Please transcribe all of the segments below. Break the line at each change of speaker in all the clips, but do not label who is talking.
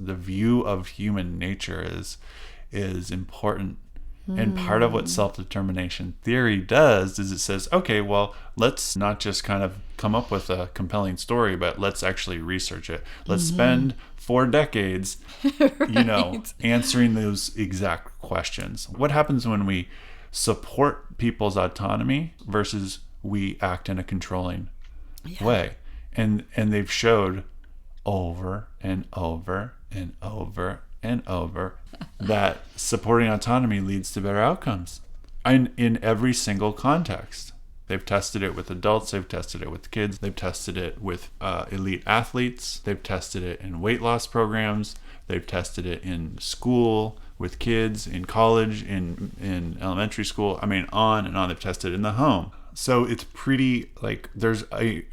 the view of human nature is important. And part of what self-determination theory does is it says, okay, well, let's not just kind of come up with a compelling story, but let's actually research it. Let's spend 4 decades,
Right.
answering those exact questions. What happens when we support people's autonomy versus we act in a controlling way? And they've showed over and over and over and over that supporting autonomy leads to better outcomes in every single context. They've tested it with adults, they've tested it with kids, they've tested it with elite athletes, they've tested it in weight loss programs, they've tested it in school with kids, in college, in elementary school. I mean, on and on. They've tested it in the home. So it's pretty, like, there's a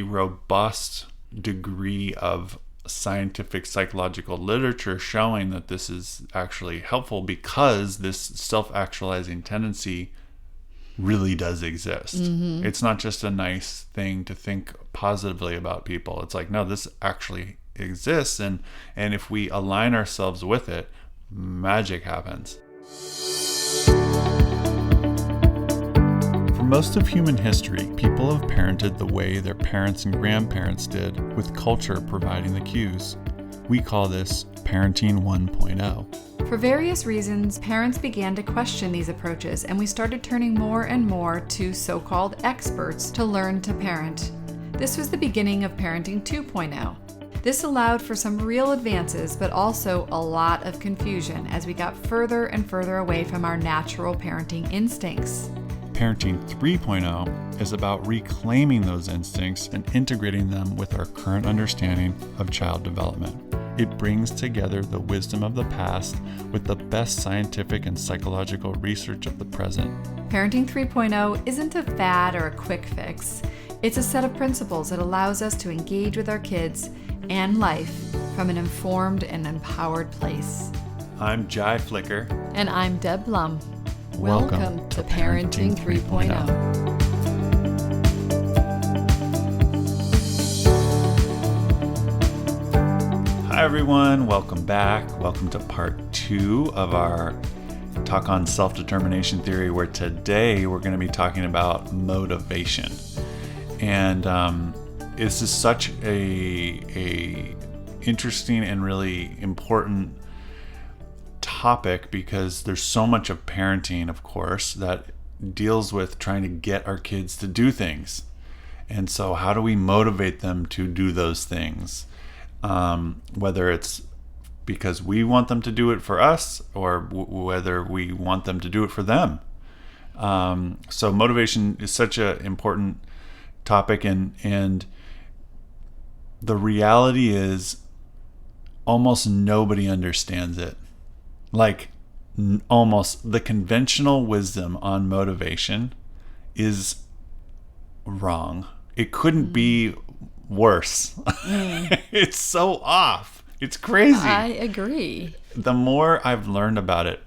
robust degree of scientific psychological literature showing that this is actually helpful, because this self-actualizing tendency really does exist. It's not just a nice thing to think positively about people. It's like, no, this actually exists, and if we align ourselves with it, magic happens. For most of human history, people have parented the way their parents and grandparents did, with culture providing the cues. We call this parenting 1.0.
For various reasons, parents began to question these approaches, and we started turning more and more to so-called experts to learn to parent. This was the beginning of parenting 2.0. This allowed for some real advances, but also a lot of confusion as we got further and further away from our natural parenting instincts.
Parenting 3.0 is about reclaiming those instincts and integrating them with our current understanding of child development. It brings together the wisdom of the past with the best scientific and psychological research of the present.
Parenting 3.0 isn't a fad or a quick fix. It's a set of principles that allows us to engage with our kids and life from an informed and empowered place.
I'm Jai Flicker.
And I'm Deb Blum.
Welcome
to Parenting 3.0.
Hi everyone, welcome back. Welcome to part 2 of our talk on self-determination theory, where today we're going to be talking about motivation. And this is such a interesting and really important topic, because there's so much of parenting, of course, that deals with trying to get our kids to do things. And so how do we motivate them to do those things? Whether it's because we want them to do it for us, or whether we want them to do it for them. So motivation is such an important topic, and the reality is almost nobody understands it. Like, almost the conventional wisdom on motivation is wrong. It couldn't be worse. It's so off. It's crazy.
I agree.
The more I've learned about it,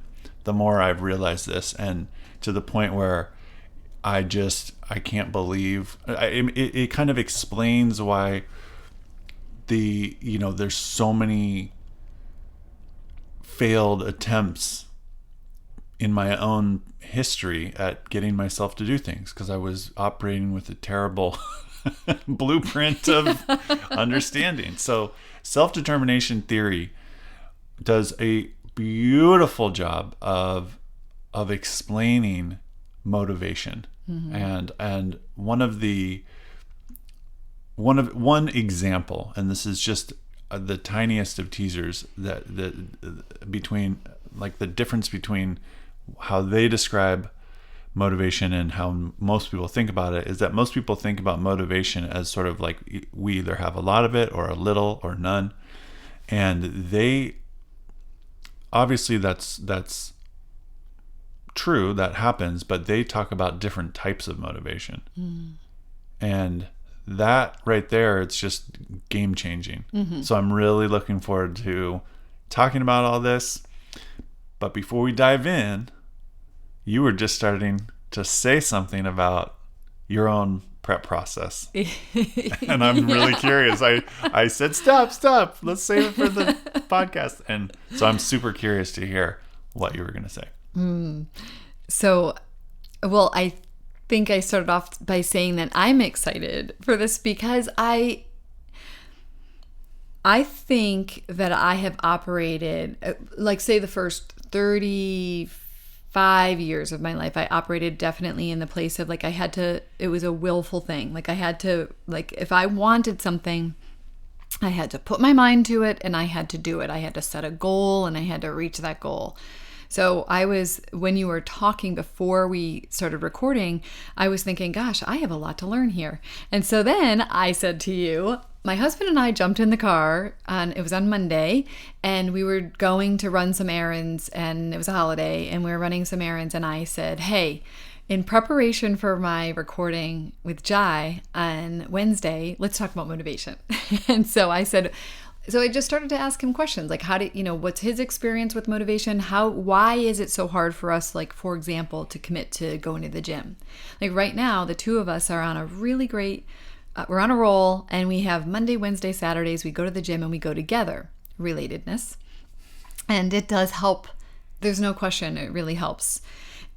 the more I've realized this, and to the point where I can't believe it kind of explains why there's so many failed attempts in my own history at getting myself to do things, because I was operating with a terrible blueprint of understanding. So self-determination theory does a beautiful job of explaining motivation. And one example, and this is just the tiniest of teasers, that between, like, the difference between how they describe motivation and how most people think about it, is that most people think about motivation as sort of like we either have a lot of it or a little or none. And they obviously that's true, that happens, but they talk about different types of motivation. And that right there, it's just game changing. So I'm really looking forward to talking about all this. But before we dive in, you were just starting to say something about your own prep process. And I'm really curious. I said, stop, let's save it for podcast. And so I'm super curious to hear what you were going to say.
So, well, I think I started off by saying that I'm excited for this because I think that I have operated, like say the first 35 years of my life, I operated definitely in the place of like it was a willful thing. Like I had to, like if I wanted something, I had to put my mind to it and I had to do it. I had to set a goal and I had to reach that goal. So when you were talking before we started recording, I was thinking, gosh, I have a lot to learn here. And so then I said to you, my husband and I jumped in the car it was on Monday, and we were going to run some errands, and it was a holiday and we were running some errands. And I said, hey, in preparation for my recording with Jai on Wednesday, let's talk about motivation. And so I just started to ask him questions like, what's his experience with motivation? Why is it so hard for us, like, for example, to commit to going to the gym? Like right now, the two of us are on a really great, we're on a roll, and we have Monday, Wednesday, Saturdays, we go to the gym and we go together. Relatedness. And it does help. There's no question. It really helps.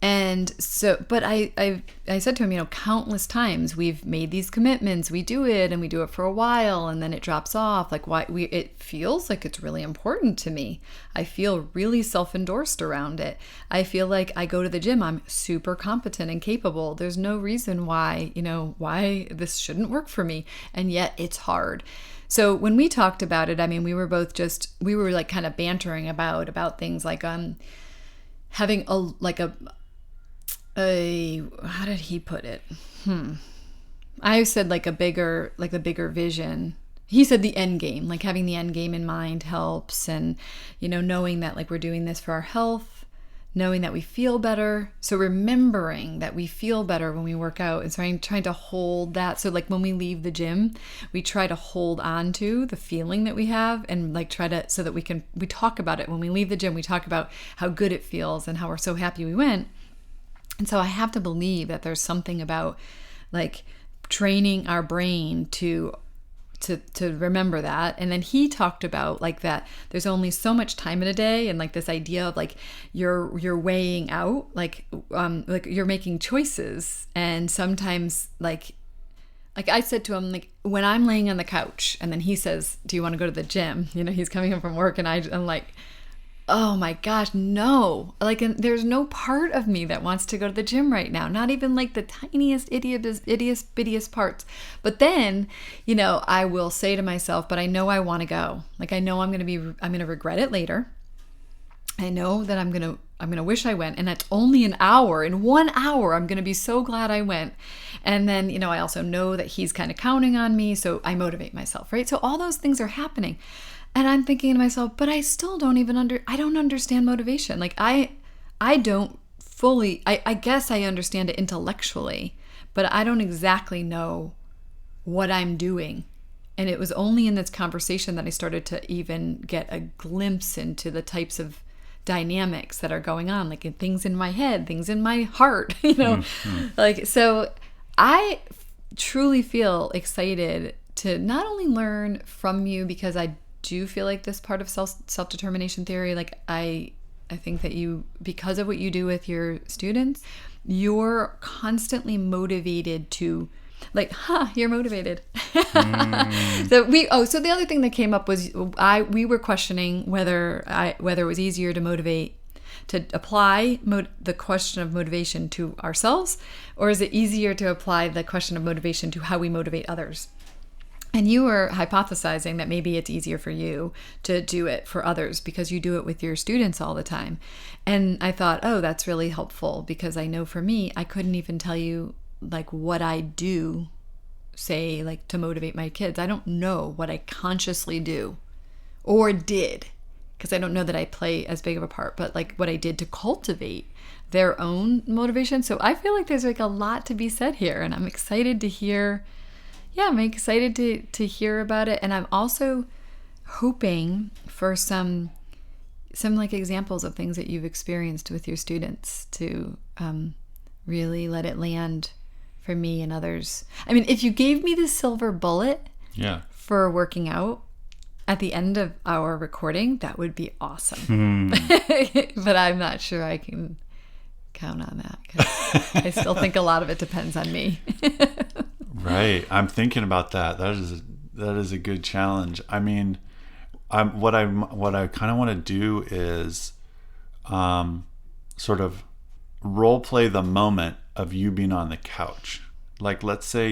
And so, but I said to him, countless times we've made these commitments, we do it and we do it for a while and then it drops off. Like it feels like it's really important to me. I feel really self-endorsed around it. I feel like I go to the gym, I'm super competent and capable. There's no reason why this shouldn't work for me. And yet it's hard. So when we talked about it, I mean, we were like kind of bantering about things like, having how did he put it? I said like a bigger vision. He said the end game, like having the end game in mind helps. And, knowing that like we're doing this for our health, knowing that we feel better. So remembering that we feel better when we work out. And so I'm trying to hold that. So like when we leave the gym, we try to hold on to the feeling that we have and like so that we talk about it. When we leave the gym, we talk about how good it feels and how we're so happy we went. And so I have to believe that there's something about like training our brain to remember that. And then he talked about like that there's only so much time in a day, and like this idea of like you're weighing out like you're making choices. And sometimes like I said to him, like when I'm laying on the couch and then he says, do you want to go to the gym? He's coming home from work and I'm like, oh my gosh, no. Like, and there's no part of me that wants to go to the gym right now. Not even like the tiniest, bittiest parts. But then, I will say to myself, but I know I want to go. Like, I know I'm going to regret it later. I know that I'm going to wish I went. And that's only an hour. In 1 hour, I'm going to be so glad I went. And then, I also know that he's kind of counting on me. So I motivate myself, right? So all those things are happening. And I'm thinking to myself, but I still don't understand motivation. Like I don't fully, I guess I understand it intellectually, but I don't exactly know what I'm doing. And it was only in this conversation that I started to even get a glimpse into the types of dynamics that are going on, like things in my head, things in my heart, like, so I truly feel excited to not only learn from you, because I do feel like this part of self-determination theory, like I think that you, because of what you do with your students, you're constantly motivated to like, you're motivated. So the other thing that came up was we were questioning whether it was easier to apply the question of motivation to ourselves, or is it easier to apply the question of motivation to how we motivate others? And you were hypothesizing that maybe it's easier for you to do it for others because you do it with your students all the time. And I thought, oh, that's really helpful, because I know for me, I couldn't even tell you like what I do, say like to motivate my kids. I don't know what I consciously do or did, because I don't know that I play as big of a part, but like what I did to cultivate their own motivation. So I feel like there's like a lot to be said here, and I'm excited to hear. Yeah, I'm excited to hear about it. And I'm also hoping for some like examples of things that you've experienced with your students to really let it land for me and others. I mean, if you gave me the silver bullet for working out, At the end of our recording, that would be awesome. But I'm not sure I can count on that because I still think a lot of it depends on me.
Right. I'm thinking about that. That is a good challenge. I mean, what I kind of want to do is sort of role play the moment of you being on the couch. Like, let's say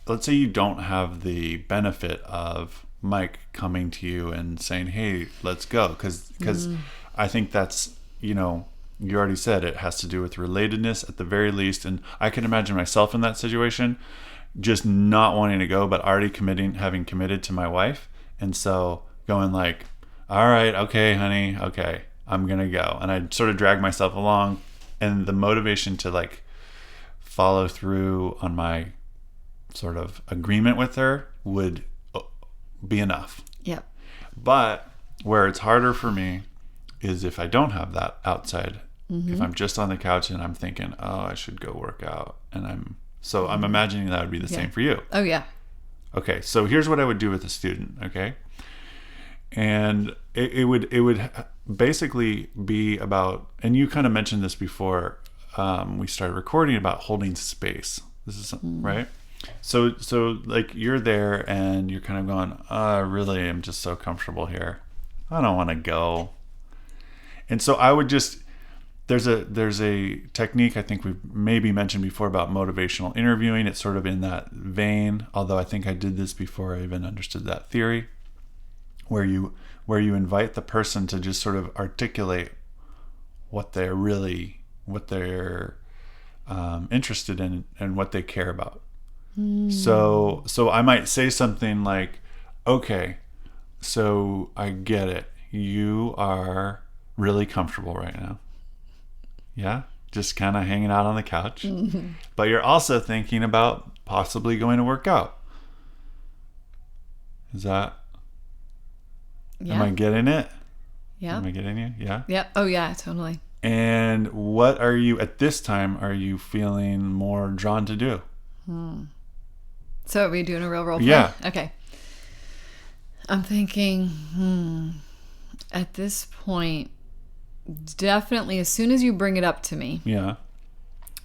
let's say you don't have the benefit of Mike coming to you and saying, "Hey, let's go," because I think that's, you already said it has to do with relatedness at the very least, and I can imagine myself in that situation, just not wanting to go, but already having committed to my wife, and so going like, "All right, okay, honey, okay, I'm gonna go," and I sort of drag myself along, and the motivation to like follow through on my sort of agreement with her would be enough.
Yep.
But where it's harder for me is if I don't have that outside. If I'm just on the couch and I'm thinking, "Oh, I should go work out," and I'm imagining that would be the same for you.
Oh yeah.
Okay, so here's what I would do with a student. Okay, and it would basically be about, and you kind of mentioned this before we started recording, about holding space. This is right. So like you're there and you're kind of going, "I really am just so comfortable here. I don't want to go." And so I would just, there's a technique I think we've maybe mentioned before about motivational interviewing. It's sort of in that vein, although I think I did this before I even understood that theory, where you invite the person to just sort of articulate what they're interested in and what they care about. So I might say something like, "Okay, so I get it. You are really comfortable right now. Yeah, just kind of hanging out on the couch. But you're also thinking about possibly going to work out. Is that...
Yeah.
Am I getting it?
Yeah.
Am I getting you? Yeah?
Yeah. Oh yeah, totally.
And what are you, at this time, are you feeling more drawn to do?
So are we doing a real role play?
Yeah.
Okay. I'm thinking, at this point, definitely as soon as you bring it up to me
Yeah.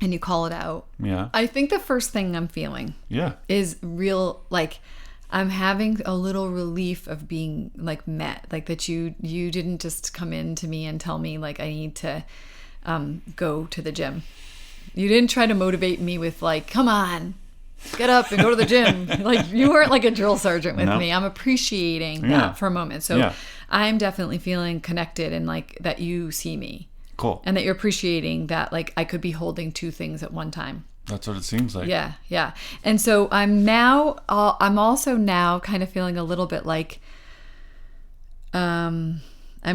and you call it out,
Yeah.
I think the first thing I'm feeling
Yeah.
is real, like I'm having a little relief of being like met, like that you didn't just come in to me and tell me like I need to go to the gym. You didn't try to motivate me with like, "Come on, get up and go to the gym." Like you weren't like a drill sergeant with me. I'm appreciating that for a moment. So I'm definitely feeling connected and like that you see me.
Cool.
And that you're appreciating that like I could be holding two things at one time.
That's what it seems like.
Yeah, yeah. And so I'm also now kind of feeling a little bit like I'm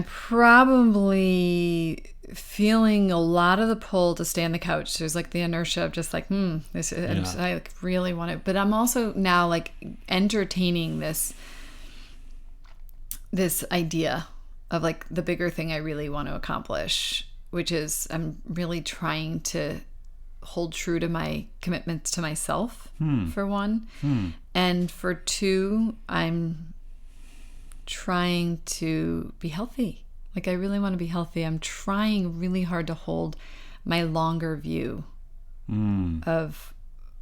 probably feeling a lot of the pull to stay on the couch. There's like the inertia of just like, this is, I like really want it. But I'm also now like entertaining this idea of like the bigger thing I really want to accomplish, which is I'm really trying to hold true to my commitments to myself, for one. And for two, I'm trying to be healthy. Like I really want to be healthy. I'm trying really hard to hold my longer view of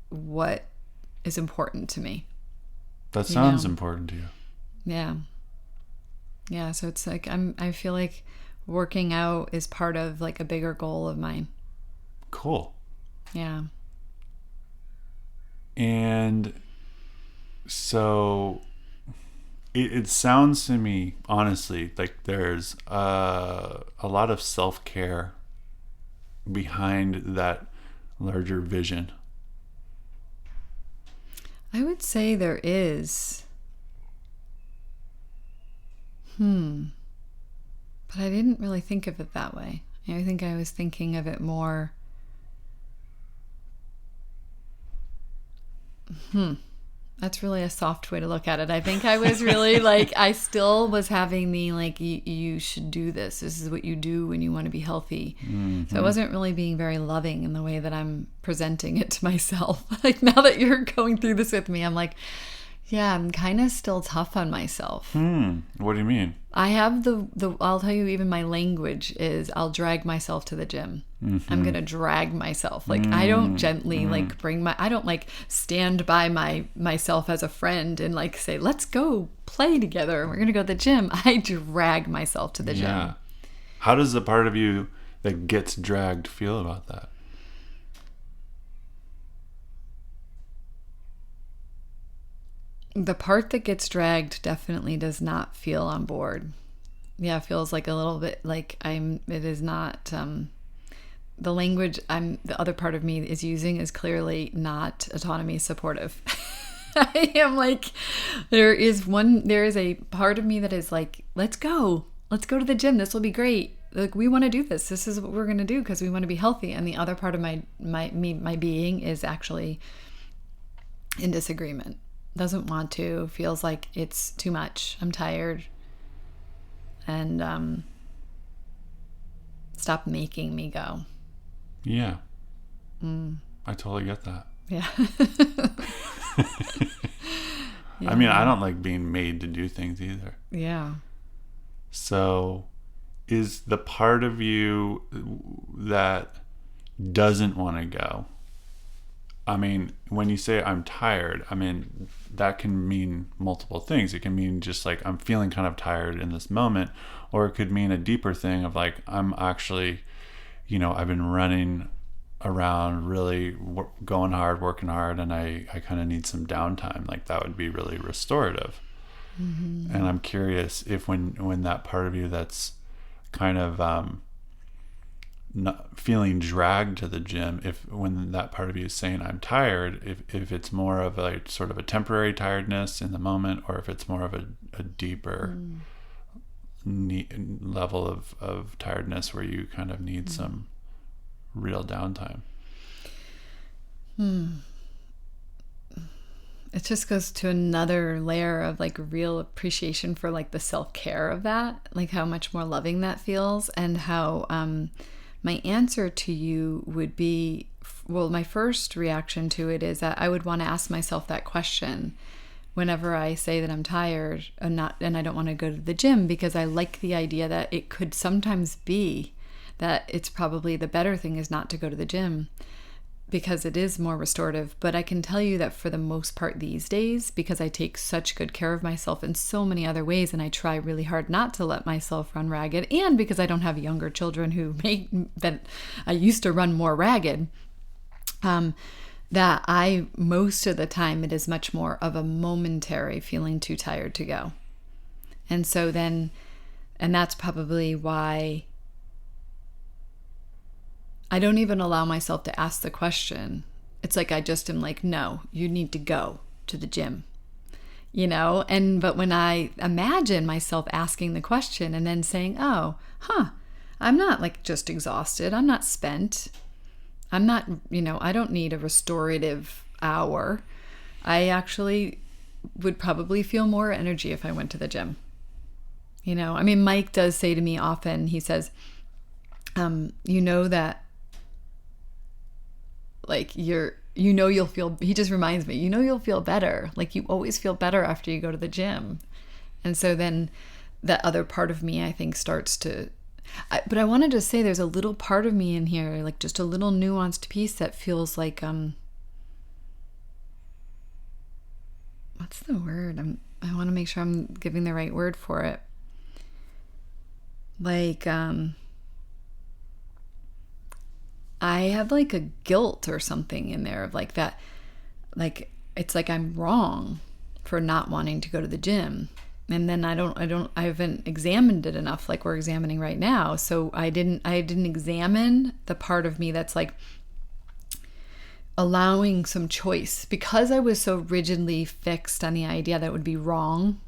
what is important to me.
That sounds important to you.
Yeah. Yeah. So it's like I feel like working out is part of like a bigger goal of mine.
Cool.
Yeah.
And so it sounds to me, honestly, like there's a lot of self-care behind that larger vision.
I would say there is. But I didn't really think of it that way. I think I was thinking of it more. That's really a soft way to look at it. I think I was really like, I still was having the like, you should do this. This is what you do when you want to be healthy. So I wasn't really being very loving in the way that I'm presenting it to myself. Like now that you're going through this with me, I'm like, Yeah, I'm kind of still tough on myself.
What do you mean?
I have I'll tell you, even my language is I'll drag myself to the gym. I'm going to drag myself. Like, I don't gently like I don't like stand by myself as a friend and like say, let's go play together. We're going to go to the gym. I drag myself to the gym.
How does the part of you that gets dragged feel about that?
The part that gets dragged definitely does not feel on board. Yeah, it feels like a little bit like it is not, the language the other part of me is using is clearly not autonomy supportive. I am like, there is a part of me that is like, let's go to the gym. This will be great. Like, we want to do this. This is what we're going to do because we want to be healthy. And the other part of my being is actually in disagreement. Doesn't want to, feels like it's too much. I'm tired. And stop making me go.
Yeah. I totally get that.
Yeah. Yeah.
I mean, I don't like being made to do things either.
Yeah.
So is the part of you that doesn't want to go, I mean, when you say I'm tired, I mean, that can mean multiple things. It can mean just like I'm feeling kind of tired in this moment, or it could mean a deeper thing of like I'm actually, I've been running around really going hard, working hard, and I kind of need some downtime. Like, that would be really restorative. And I'm curious if when that part of you that's kind of not feeling dragged to the gym, if when that part of you is saying I'm tired, if it's more of a sort of a temporary tiredness in the moment, or if it's more of a deeper level of tiredness where you kind of need some real downtime.
It just goes to another layer of like real appreciation for like the self-care of that, like how much more loving that feels, and how my answer to you would be, well, my first reaction to it is that I would want to ask myself that question whenever I say that I'm tired and I don't want to go to the gym, because I like the idea that it could sometimes be that it's probably the better thing is not to go to the gym, because it is more restorative. But I can tell you that for the most part these days, because I take such good care of myself in so many other ways, and I try really hard not to let myself run ragged, and because I don't have younger children who make that I used to run more ragged, that I, most of the time, it is much more of a momentary feeling too tired to go. And so then, and that's probably why I don't even allow myself to ask the question. It's like I just am like, no, you need to go to the gym, but when I imagine myself asking the question and then saying, oh, I'm not like just exhausted. I'm not spent. I'm not, I don't need a restorative hour. I actually would probably feel more energy if I went to the gym. I mean, Mike does say to me often, he says, that like you'll feel, he just reminds me, you'll feel better. Like, you always feel better after you go to the gym. And so then that other part of me, I think, starts to, but I wanted to say there's a little part of me in here, like just a little nuanced piece that feels like, what's the word? I want to make sure I'm giving the right word for it. Like, I have like a guilt or something in there of like that, like, it's like I'm wrong for not wanting to go to the gym. And then I haven't examined it enough, like we're examining right now. So I didn't examine the part of me that's like allowing some choice, because I was so rigidly fixed on the idea that it would be wrong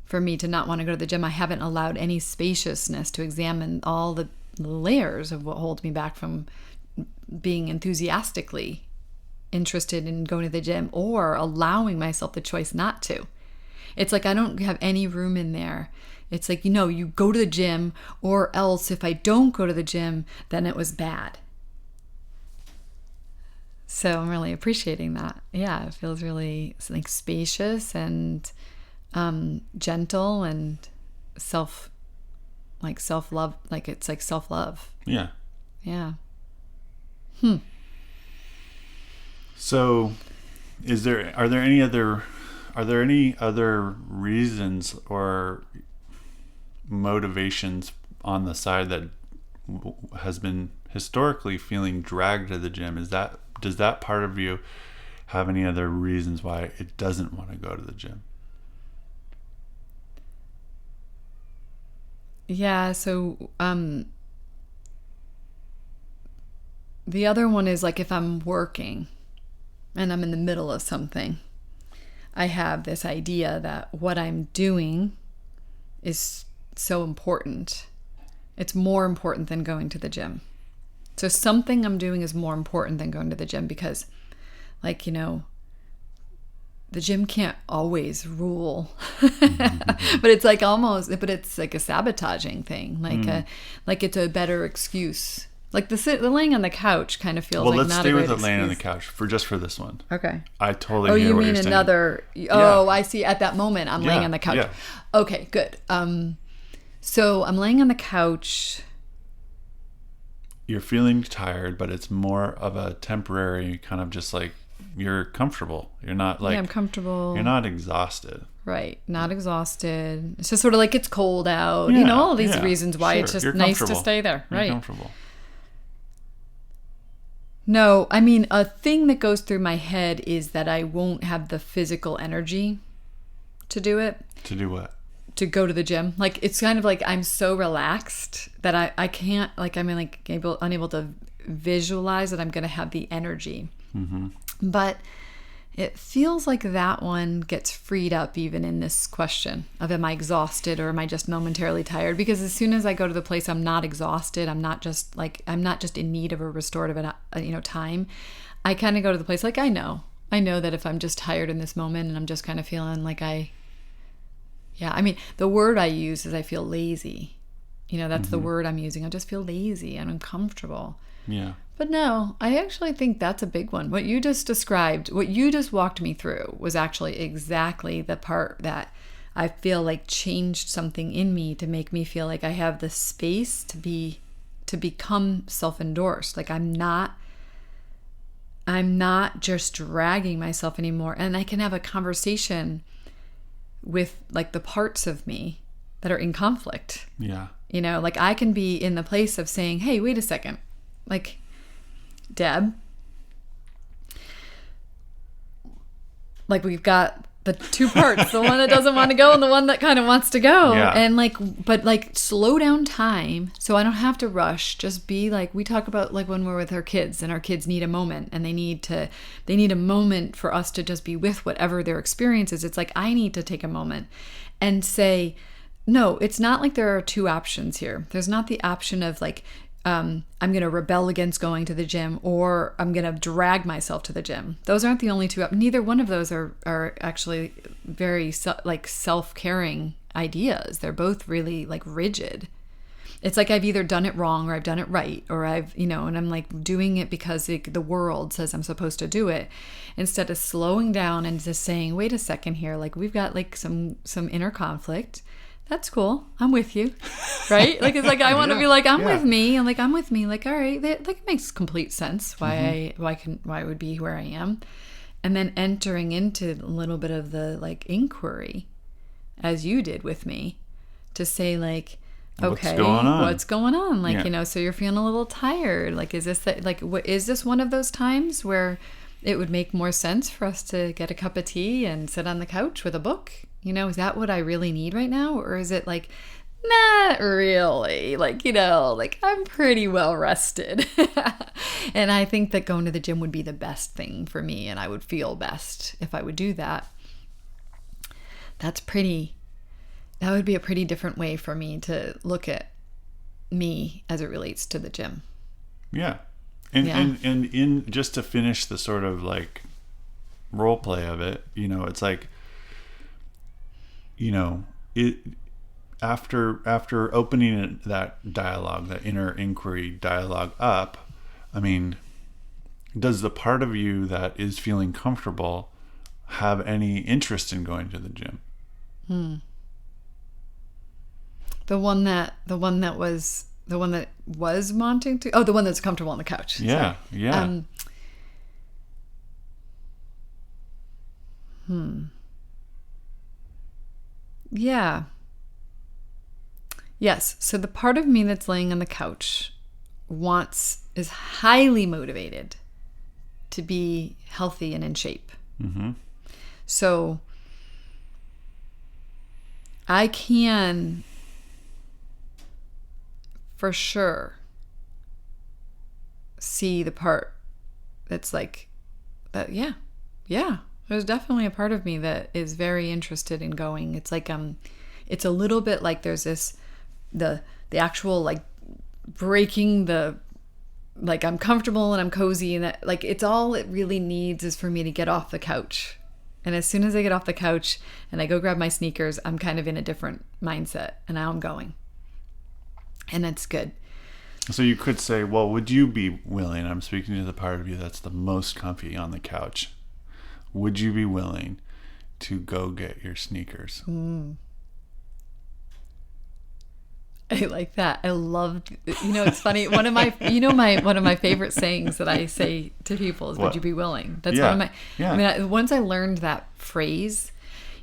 for me to not want to go to the gym. I haven't allowed any spaciousness to examine all the layers of what holds me back from being enthusiastically interested in going to the gym, or allowing myself the choice not to. It's like I don't have any room in there. It's like, you go to the gym, or else if I don't go to the gym, then it was bad. So I'm really appreciating that. Yeah, it feels really like spacious and gentle and self-love, like it's like self-love.
Yeah.
Yeah.
So are there any other reasons or motivations on the side that has been historically feeling dragged to the gym? Does that part of you have any other reasons why it doesn't want to go to the gym?
Yeah, so the other one is like if I'm working and I'm in the middle of something, I have this idea that what I'm doing is so important. It's more important than going to the gym. So something I'm doing is more important than going to the gym because, like, the gym can't always rule. But it's like it's like a sabotaging thing. Like it's a better excuse. Like the laying on the couch kind of feels like not a great excuse. Well, let's stay with the laying
on the couch for this one.
Okay.
I totally hear what you're saying.
Another... Oh, yeah. I see. At that moment, I'm laying on the couch. Yeah. Okay, good. So I'm laying on the couch.
You're feeling tired, but it's more of a temporary kind of just like you're comfortable. You're not like...
Yeah, I'm comfortable.
You're not exhausted.
Right. Not exhausted. It's just sort of like it's cold out. Yeah, all these reasons why it's just nice to stay there. Right.
You're comfortable.
No, I mean, a thing that goes through my head is that I won't have the physical energy to do it.
To do what?
To go to the gym. Like, it's kind of like I'm so relaxed that I can't, like, I'm like unable to visualize that I'm going to have the energy.
Mm-hmm.
But it feels like that one gets freed up even in this question of am I exhausted or am I just momentarily tired? Because as soon as I go to the place, I'm not exhausted. I'm not just in need of a restorative, time. I kind of go to the place like I know that if I'm just tired in this moment and I'm just kind of feeling like the word I use is I feel lazy. That's the word I'm using. I just feel lazy and uncomfortable.
Yeah.
But no, I actually think that's a big one. What you just described, what you just walked me through was actually exactly the part that I feel like changed something in me to make me feel like I have the space to become self-endorsed. Like I'm not just dragging myself anymore. And I can have a conversation with like the parts of me that are in conflict.
Yeah.
Like I can be in the place of saying, hey, wait a second. Like, Deb, like we've got the two parts, the one that doesn't want to go and the one that kind of wants to go.
Yeah.
And but slow down time so I don't have to rush. Just be like, we talk about like when we're with our kids and our kids need a moment and they need a moment for us to just be with whatever their experience is. It's like, I need to take a moment and say, no, it's not like there are two options here. There's not the option of like, I'm going to rebel against going to the gym or I'm going to drag myself to the gym. Those aren't the only two. Neither one of those are actually very self-caring ideas. They're both really like rigid. It's like I've either done it wrong or I've done it right, or and I'm like doing it because the world says I'm supposed to do it, instead of slowing down and just saying, wait a second here, like we've got like some inner conflict. That's cool. I'm with you. Right? Like, it's like, I want to be like, I'm with me. And like, I'm with me. Like, all right. That like makes complete sense why I would be where I am. And then entering into a little bit of the like inquiry as you did with me to say like, okay, what's going on? Like, so you're feeling a little tired. Like, is this one of those times where it would make more sense for us to get a cup of tea and sit on the couch with a book? Is that what I really need right now? Or is it like, not really? Like, like I'm pretty well rested. And I think that going to the gym would be the best thing for me. And I would feel best if I would do that. That would be a pretty different way for me to look at me as it relates to the gym.
Yeah. And in just to finish the sort of like role play of it, it's like, it after opening that dialogue, that inner inquiry dialogue up, I mean, does the part of you that is feeling comfortable have any interest in going to the gym?
The one that was wanting to. Oh, the one that's comfortable on the couch.
Yeah,
Sorry.
yeah.
Yeah. Yes. So the part of me that's laying on the couch is highly motivated to be healthy and in shape.
Mm-hmm.
So I can, for sure, see the part that's like that. Yeah. There's definitely a part of me that is very interested in going. It's like it's a little bit like there's this the actual like breaking the, like I'm comfortable and I'm cozy, and that like it's all it really needs is for me to get off the couch. And as soon as I get off the couch and I go grab my sneakers, I'm kind of in a different mindset, and now I'm going. And that's good.
So you could say, well, would you be willing, I'm speaking to the part of you that's the most comfy on the couch, would you be willing to go get your sneakers?
I like that. I love, it's funny. One of my favorite sayings that I say to people is, would you be willing? That's one of my, I mean, once I learned that phrase,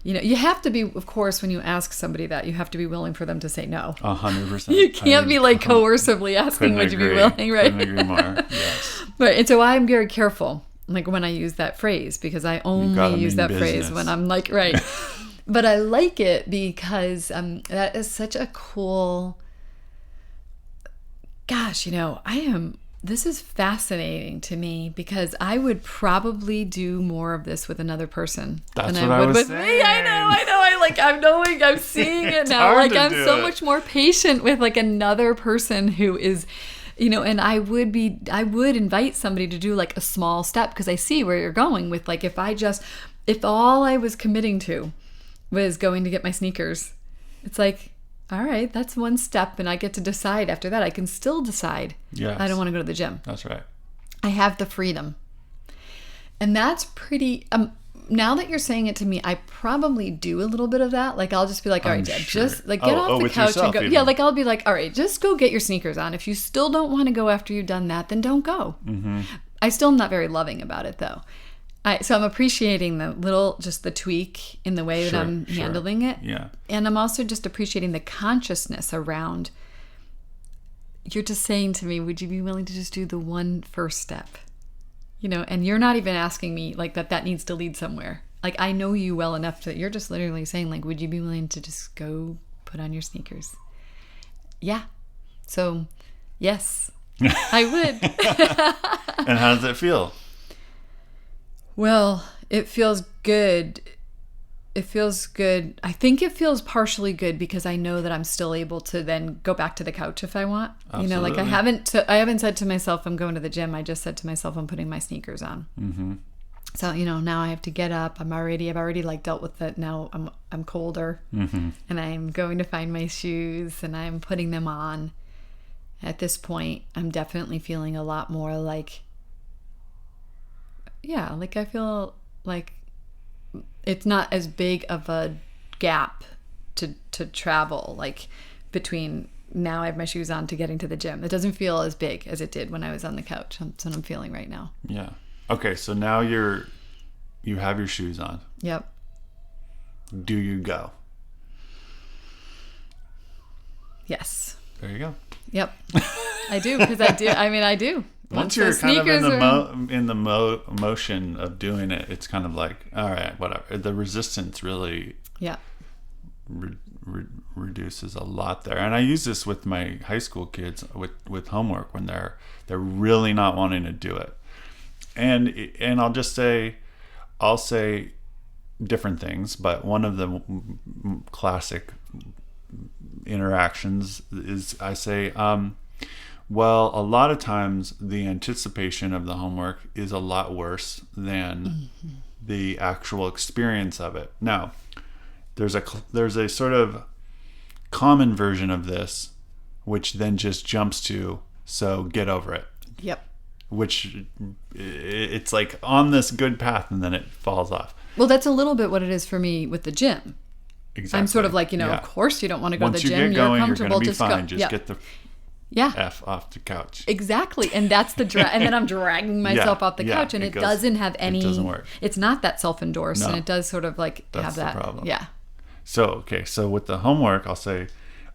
you have to be, of course, when you ask somebody that, you have to be willing for them to say no.
100%.
You can't be like coercively asking, would you be willing, right?
Couldn't agree more, yes.
Right. And so I'm very careful, like when I use that phrase, because I only use that phrase when I'm like, right. But I like it because that is such a cool, gosh, this is fascinating to me, because I would probably do more of this with another person
than
I would with me. I know. I'm seeing it now. Like I'm so much more patient with like another person who is, and I would invite somebody to do like a small step, because I see where you're going with, like, if all I was committing to was going to get my sneakers, it's like, all right, that's one step, and I get to decide after that. I can still decide.
Yes.
I don't want to go to the gym.
That's right.
I have the freedom. And that's pretty, now that you're saying it to me, I probably do a little bit of that. Like, I'll just be like, all right, Deb, just like get off the couch and go. Even. Yeah, like I'll be like, all right, just go get your sneakers on. If you still don't want to go after you've done that, then don't go.
Mm-hmm.
I still am not very loving about it, though. So I'm appreciating the tweak in the way that I'm handling it.
Yeah.
And I'm also just appreciating the consciousness around, you're just saying to me, would you be willing to just do the one first step? And you're not even asking me like that needs to lead somewhere. Like, I know you well enough that you're just literally saying, like, would you be willing to just go put on your sneakers? Yeah. So, yes, I would.
And how does it feel?
Well, it feels good. I think it feels partially good because I know that I'm still able to then go back to the couch if I want.
Absolutely.
Like I haven't said to myself, I'm going to the gym. I just said to myself, I'm putting my sneakers on.
Mm-hmm.
So, now I have to get up. I've already like dealt with it. Now I'm colder,
mm-hmm.
and I'm going to find my shoes and I'm putting them on. At this point, I'm definitely feeling a lot more like, yeah, like I feel like it's not as big of a gap to travel, like between now I have my shoes on to getting to the gym. It doesn't feel as big as it did when I was on the couch. That's what I'm feeling right now.
Yeah. Okay, so now you have your shoes on.
Yep.
Do you go?
Yes.
There you go.
Yep. I do, because I do. I mean, I do.
Once you're kind of in the motion of doing it, it's kind of like, all right, whatever. The resistance really reduces a lot there. And I use this with my high school kids with homework when they're really not wanting to do it. And I'll say different things, but one of the classic interactions is I say, well, a lot of times the anticipation of the homework is a lot worse than the actual experience of it. Now, there's a sort of common version of this, which then just jumps to, so get over it.
Yep.
which it's like on this good path and then it falls off.
Well, that's a little bit what it is for me with the gym.
Exactly.
I'm sort of like, of course you don't want to go
Once
to the
you
gym.
get going,
you're comfortable.
you're going to be
Just
fine.
go.
Just get the F off the couch.
Exactly. And that's the and then I'm dragging myself off the couch, and it doesn't have any.
It doesn't work.
It's not that self-endorsed, and it does sort of like
That's
have that.
the problem.
Yeah.
So with the homework, I'll say,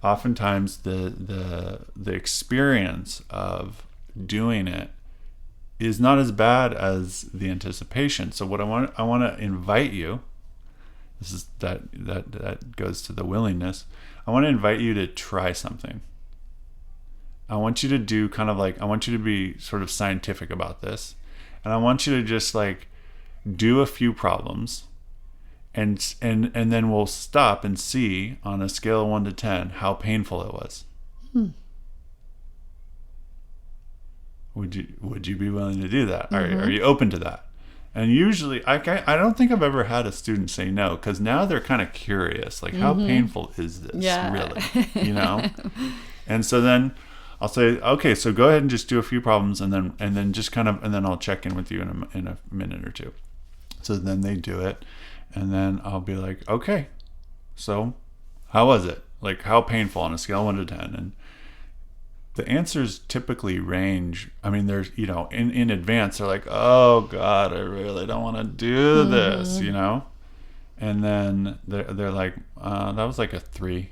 oftentimes the experience of doing it is not as bad as the anticipation. So what I want to invite you. This is that goes to the willingness. I want to invite you to try something. I want you to do I want you to be sort of scientific about this. And I want you to just like do a few problems and then we'll stop and see on a scale of 1 to 10 how painful it was. Would you be willing to do that? Are you open to that? And usually, I don't think I've ever had a student say no, because now they're kind of curious, like how painful is this really, And so then I'll say, okay, so go ahead and just do a few problems, and then just and then I'll check in with you in a minute or two. So then they do it, and then I'll be like, okay, so how was it? Like how painful on a scale of 1 to 10? And the answers typically range. I mean, there's, in advance, they're like, oh God, I really don't want to do this, And then they're like, that was like a 3.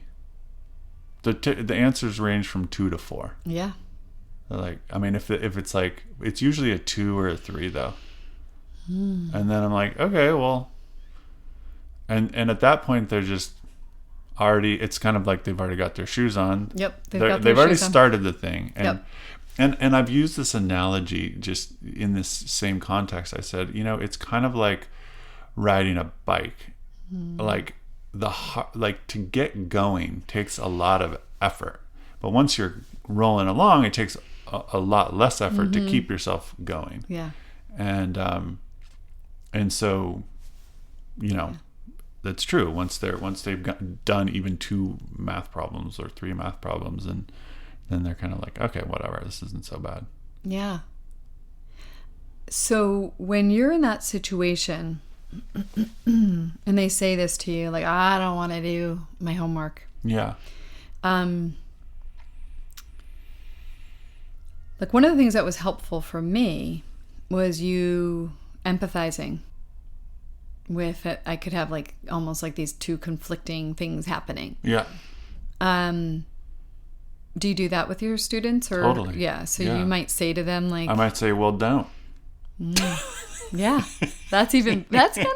The answers range from 2 to 4.
Yeah.
They're like, I mean, if it's like, it's usually a 2 or a 3 though. And then I'm like, okay, well, and at that point they're just already, it's kind of like they've already got their shoes on.
Yep.
They've already started the thing. And,
Yep.
and I've used this analogy just in this same context. I said, it's kind of like riding a bike. Like to get going takes a lot of effort. But once you're rolling along, it takes a lot less effort to keep yourself going.
Yeah.
And so, that's true. Once they've done even 2 math problems or 3 math problems, and then they're kind of like, okay, whatever, this isn't so bad.
Yeah. So when you're in that situation and they say this to you, like, I don't want to do my homework.
Yeah.
Like one of the things that was helpful for me was you empathizing with it. I could have like almost like these 2 conflicting things happening.
Yeah.
Do you do that with your students? Or
Totally.
Yeah. So you might say to them like,
I might say, well, don't.
Yeah. That's kind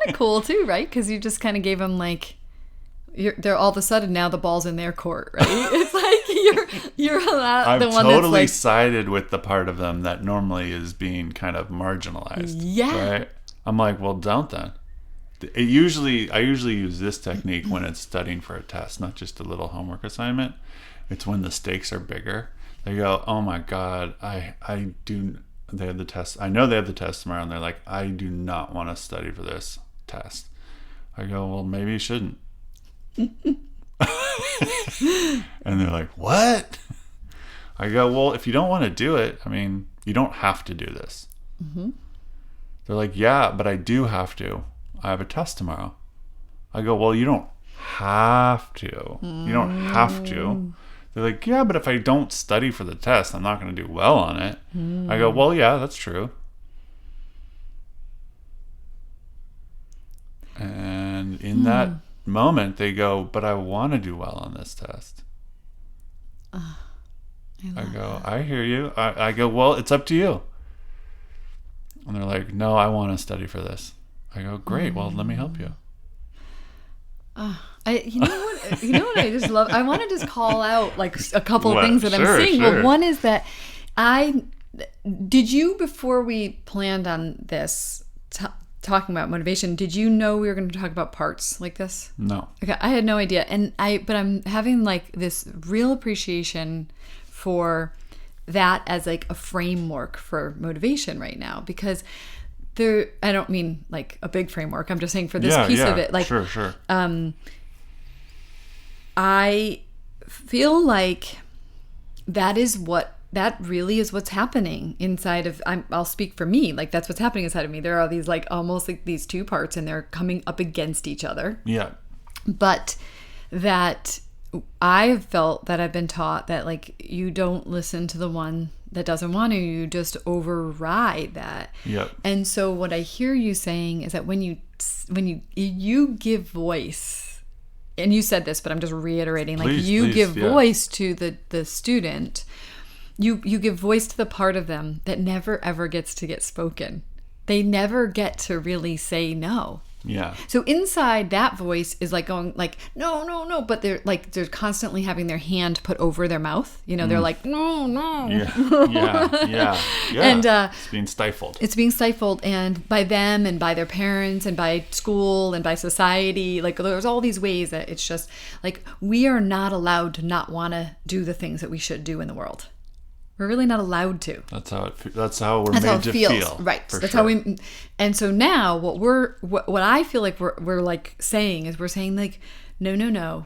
of cool too, right? Because you just kind of gave them like, they're all of a sudden now the ball's in their court, right? It's like you're
I've
the one
totally
that's like,
sided with the part of them that normally is being kind of marginalized.
Yeah.
Right? I'm like, well, don't then. I usually use this technique when it's studying for a test, not just a little homework assignment. It's when the stakes are bigger. They go, oh my God, they have the test. I know they have the test tomorrow, and they're like, I do not want to study for this test. I go, well, maybe you shouldn't. And they're like, what? I go, well, if you don't want to do it, I mean, you don't have to do this. They're like, yeah, but I do have to. I have a test tomorrow. I go, well, you don't have to. You don't have to. They're like, yeah, but if I don't study for the test, I'm not going to do well on it. I go, well, yeah, that's true. And in that moment, they go, but I want to do well on this test. I go, I hear you. I go, well, it's up to you. And they're like, no, I want to study for this. I go, great. Well, let me help you.
You know what I just love? I want to just call out like a couple of things that I'm seeing.
Sure.
Well, one is that did you, before we planned on this, talking about motivation, did you know we were going to talk about parts like this?
No.
Okay, I had no idea. But I'm having like this real appreciation for that as like a framework for motivation right now, because I don't mean like a big framework. I'm just saying for this piece of it, like,
sure.
I feel like that is what that really is what's happening inside of, I'll speak for me, like that's what's happening inside of me. There are these like almost like these two parts and they're coming up against each other.
Yeah.
But that I've felt that I've been taught that like you don't listen to the one that doesn't want to, you just override that.
Yep.
And so what I hear you saying is that when you give voice, and you said this, but I'm just reiterating, like
please,
give voice to the student, you give voice to the part of them that never ever gets to get spoken. They never get to really say no.
Yeah.
So inside that voice is like going like, no, but they're constantly having their hand put over their mouth. You know, they're like, no.
Yeah.
And
it's being stifled.
It's being stifled, and by them and by their parents and by school and by society. Like there's all these ways that it's just like we are not allowed to not want to do the things that we should do in the world. We're really not allowed to.
That's how we're made to feel.
Right. That's
sure.
how we. And so now, what I feel like we're like saying is we're saying like, no,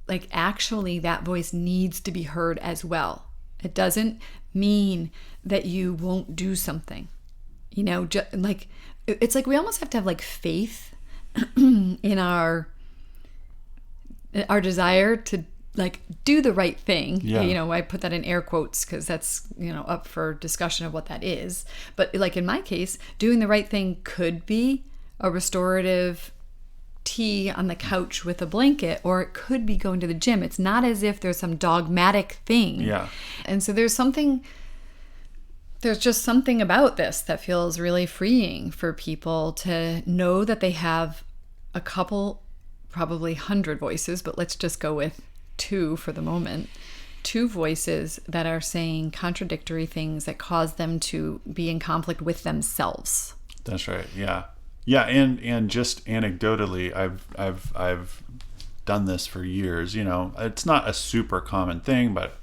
like actually that voice needs to be heard as well. It doesn't mean that you won't do something. You know, like it's like we almost have to have like faith in our desire to like do the right thing.
Yeah.
You know, I put that in air quotes because that's, you know, up for discussion of what that is. But like in my case, doing the right thing could be a restorative tea on the couch with a blanket, or it could be going to the gym. It's not as if there's some dogmatic thing.
Yeah.
And so there's just something about this that feels really freeing for people to know that they have a couple, probably 100 voices, but let's just go with 2 for the moment. 2 voices that are saying contradictory things that cause them to be in conflict with themselves.
That's right. Yeah. Yeah. And just anecdotally, I've done this for years. You know, it's not a super common thing, but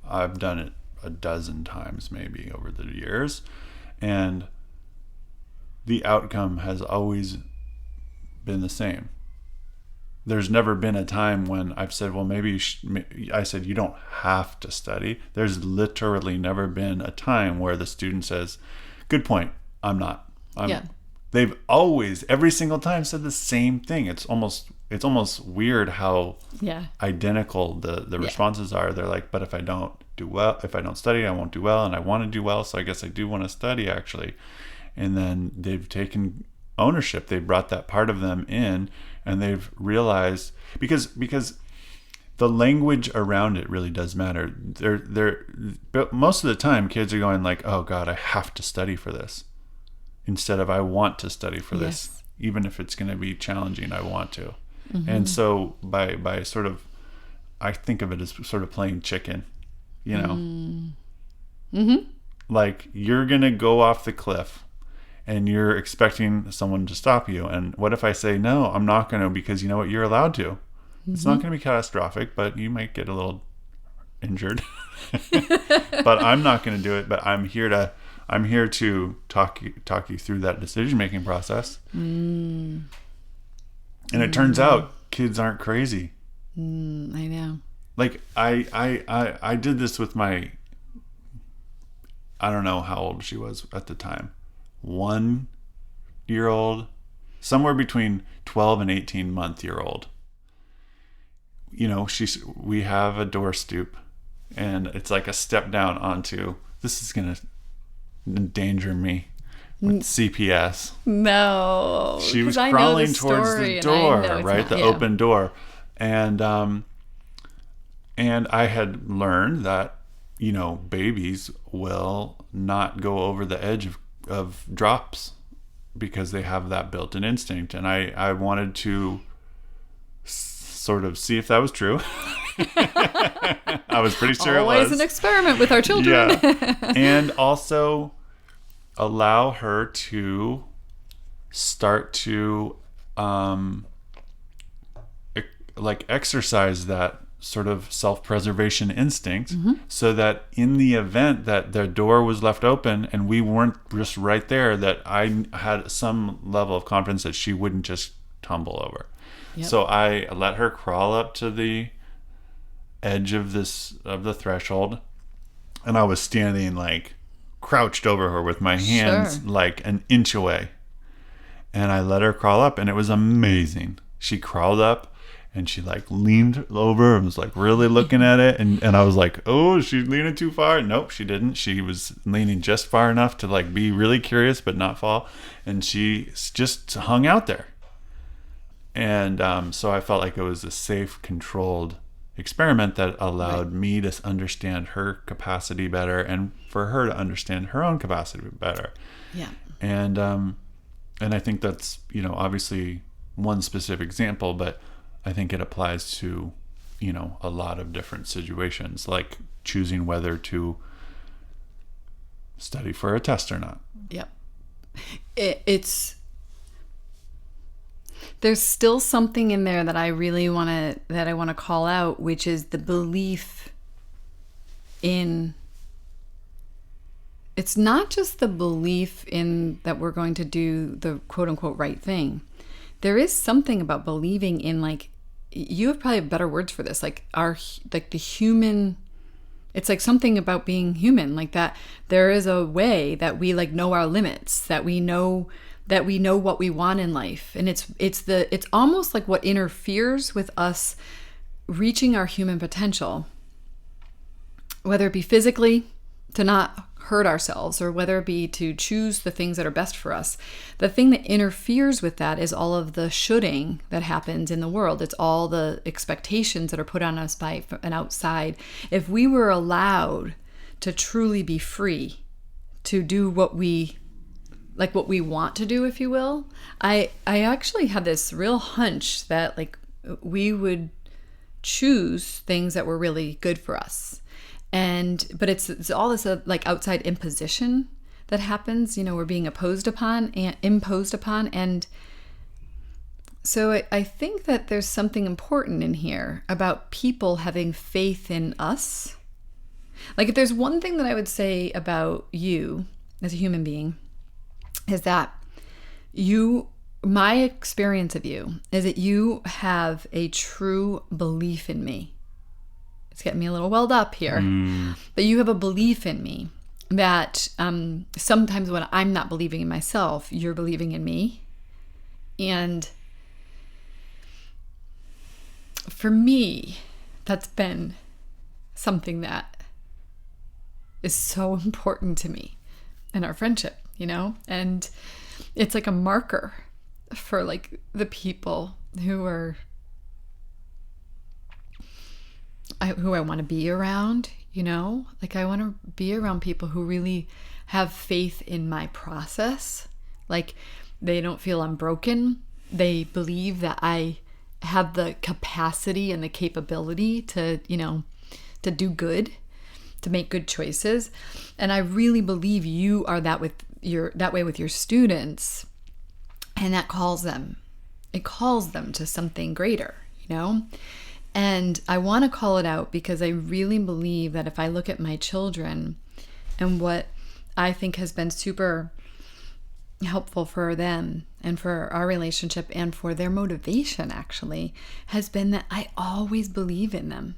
I've done it a dozen times maybe over the years. And the outcome has always been the same. There's never been a time when I've said, well, maybe I said, you don't have to study. There's literally never been a time where the student says, good point, I'm not. They've always, every single time, said the same thing. It's almost weird how identical the responses are. They're like, but if I don't study, I won't do well, and I want to do well, so I guess I do want to study actually. And then they've taken ownership. They brought that part of them in, and they've realized because the language around it really does matter. But most of the time, kids are going like, "Oh God, I have to study for this," instead of "I want to study for this, even if it's going to be challenging. I want to." Mm-hmm. And so by sort of, I think of it as sort of playing chicken, you know, like you're going to go off the cliff. And you're expecting someone to stop you. And what if I say, no, I'm not going to, because you know what, you're allowed to. Mm-hmm. It's not going to be catastrophic, but you might get a little injured. But I'm not going to do it. But I'm here to talk you through that decision-making process. And it turns out kids aren't crazy.
I know.
Like I did this with my, I don't know how old she was at the time. 1-year-old, somewhere between 12 and 18-month-year-old. You know, we have a door stoop, and it's like a step down onto, this is going to endanger me with CPS.
No.
She was crawling towards the door, right? The open door. And I had learned that, you know, babies will not go over the edge of drops because they have that built-in instinct. And I wanted to sort of see if that was true. I was pretty sure
Always
it was.
An experiment with our children.
Yeah. And also allow her to start to exercise that sort of self-preservation instinct, so that in the event that the door was left open and we weren't just right there, that I had some level of confidence that she wouldn't just tumble over. Yep. So I let her crawl up to the edge of the threshold, And I was standing like crouched over her with my hands like an inch away. And I let her crawl up, and it was amazing. She crawled up and she like leaned over and was like really looking at it. And I was like, oh, she's leaning too far. Nope, she didn't. She was leaning just far enough to like be really curious but not fall. And she just hung out there. And so I felt like it was a safe, controlled experiment that allowed me to understand her capacity better and for her to understand her own capacity better.
Yeah.
And I think that's, obviously one specific example, but I think it applies to, a lot of different situations, like choosing whether to study for a test or not.
Yep. There's still something in there that I really want to call out, which is the belief in, it's not just the belief in that we're going to do the quote unquote right thing. There is something about believing in, like, you have probably better words for this, like the human, it's like something about being human, like that there is a way that we like know our limits, that we know what we want in life. And it's almost like what interferes with us reaching our human potential, whether it be physically to not hurt ourselves, or whether it be to choose the things that are best for us. The thing that interferes with that is all of the shoulding that happens in the world. It's all the expectations that are put on us by an outside. If we were allowed to truly be free to do what we want to do, if you will, I actually had this real hunch that like we would choose things that were really good for us. But it's all this like outside imposition that happens, we're being imposed upon. And so I think that there's something important in here about people having faith in us. Like if there's one thing that I would say about you as a human being, is that my experience of you is that you have a true belief in me. It's getting me a little welled up here. But you have a belief in me that sometimes when I'm not believing in myself, you're believing in me. And for me, that's been something that is so important to me in our friendship, and it's like a marker for like the people who I want to be around, like I want to be around people who really have faith in my process. Like they don't feel I'm broken. They believe that I have the capacity and the capability to, to do good, to make good choices. And I really believe you are that way with your students. And that calls them to something greater, And I want to call it out because I really believe that if I look at my children and what I think has been super helpful for them and for our relationship and for their motivation actually has been that I always believe in them.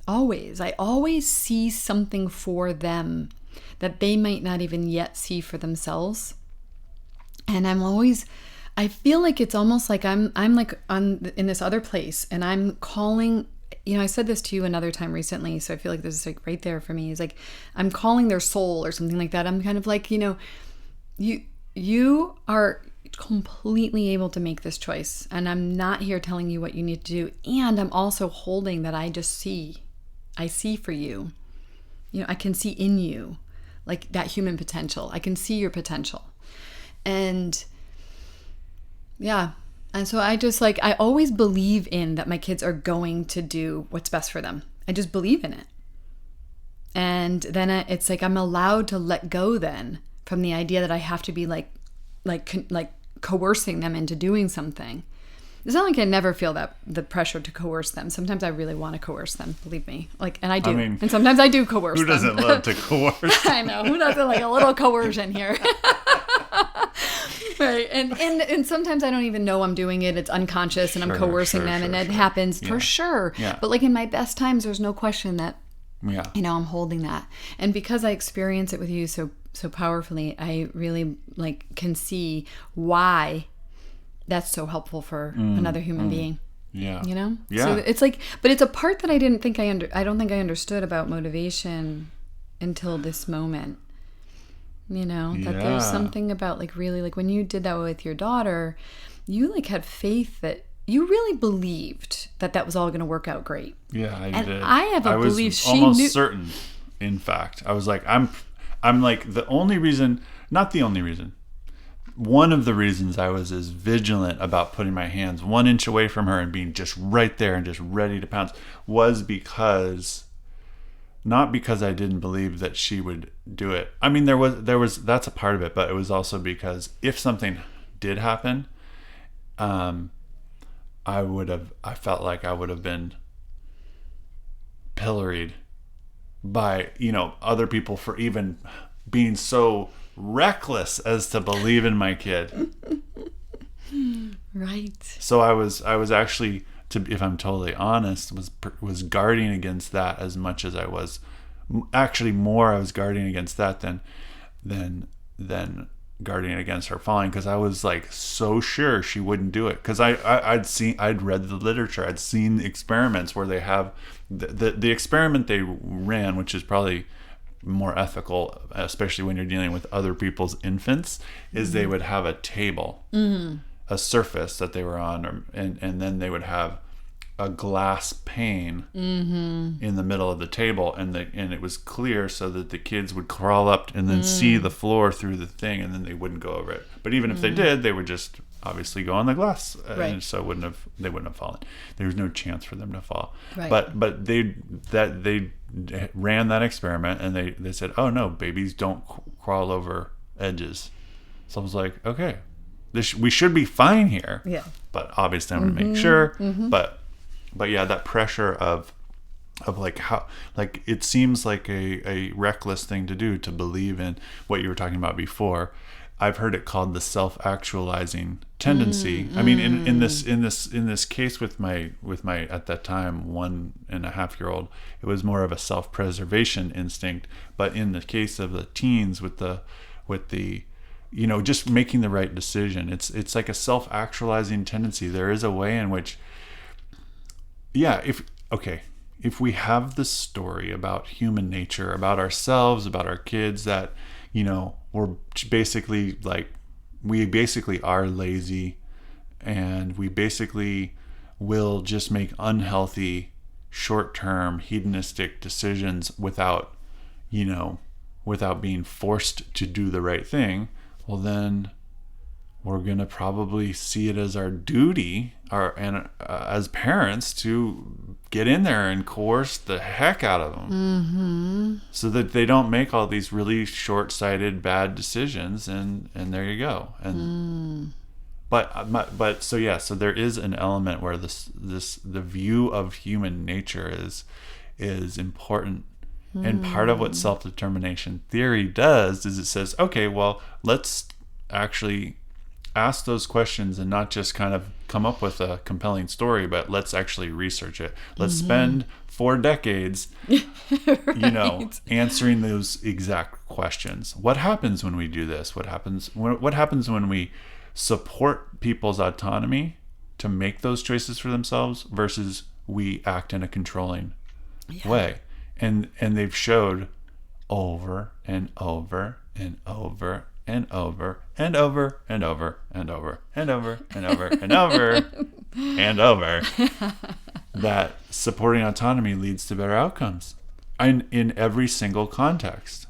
Always. I always see something for them that they might not even yet see for themselves. And I feel like it's almost like I'm like in this other place and I'm calling, I said this to you another time recently, so I feel like this is like right there for me. It's like I'm calling their soul or something like that. I'm kind of like, you are completely able to make this choice, and I'm not here telling you what you need to do. And I'm also holding that I see for you. I can see in you like that human potential. I can see your potential. And yeah. And so I just I always believe in that my kids are going to do what's best for them. I just believe in it. And then it's like I'm allowed to let go then from the idea that I have to be like coercing them into doing something. It's not like I never feel the pressure to coerce them. Sometimes I really want to coerce them, believe me. And I do. And sometimes I do coerce them.
Who doesn't love to coerce?
I know. Who doesn't like a little coercion here? Right. And sometimes I don't even know I'm doing it. It's unconscious and I'm coercing them, and it happens for sure. Yeah. But like in my best times, there's no question that
Yeah.
I'm holding that. And because I experience it with you so powerfully, I really can see why that's so helpful for another human being.
Yeah.
Yeah. So it's but it's a part that I don't think I understood about motivation until this moment. That there's something about really when you did that with your daughter, you had faith that you really believed that was all going to work out great.
Yeah, I
and
did.
I have a belief
she knew. Almost certain, in fact. I was like, I'm the only reason, not the only reason. One of the reasons I was as vigilant about putting my hands 1 inch away from her and being just right there and just ready to pounce was not because I didn't believe that she would do it. I mean, there was that's a part of it, but it was also because if something did happen, I felt like I would have been pilloried by, other people for even being so reckless as to believe in my kid.
Right.
So I was actually, if I'm totally honest, was guarding against that as much as I was, actually more I was guarding against that than guarding against her falling, because I was so sure she wouldn't do it, because I'd read the literature, I'd seen experiments where they have the experiment they ran, which is probably more ethical, especially when you're dealing with other people's infants, is they would have a table, a surface that they were on, and then they would have a glass pane in the middle of the table, and it was clear so that the kids would crawl up and then see the floor through the thing, and then they wouldn't go over it. But even if they did, they would just obviously go on the glass, and so they wouldn't have fallen. There was no chance for them to fall.
Right.
But they ran that experiment, and they said, oh no, babies don't crawl over edges. So I was like, okay, we should be fine here.
Yeah.
But obviously I'm gonna make sure. But yeah, that pressure of how, it seems like a reckless thing to do, to believe in what you were talking about before. I've heard it called the self-actualizing tendency. I mean, in this case with my at that time 1.5-year-old, it was more of a self-preservation instinct. But in the case of the teens, with the just making the right decision, it's like a self-actualizing tendency. There is a way in which, if we have this story about human nature, about ourselves, about our kids, that we're basically we basically are lazy, and we basically will just make unhealthy, short-term, hedonistic decisions without being forced to do the right thing. Well, then we're gonna probably see it as our duty, as parents, to get in there and coerce the heck out of them, so that they don't make all these really short-sighted, bad decisions. And there you go. And so there is an element where the view of human nature is important. And part of what self-determination theory does is it says, okay, well, let's actually ask those questions and not just kind of come up with a compelling story, but let's actually research it. Let's spend 4 decades,
right.
Answering those exact questions. What happens when we do this? What happens when we support people's autonomy to make those choices for themselves versus we act in a controlling way? And they've showed over and over and over and over and over and over and over and over and over and over and over that supporting autonomy leads to better outcomes in every single context.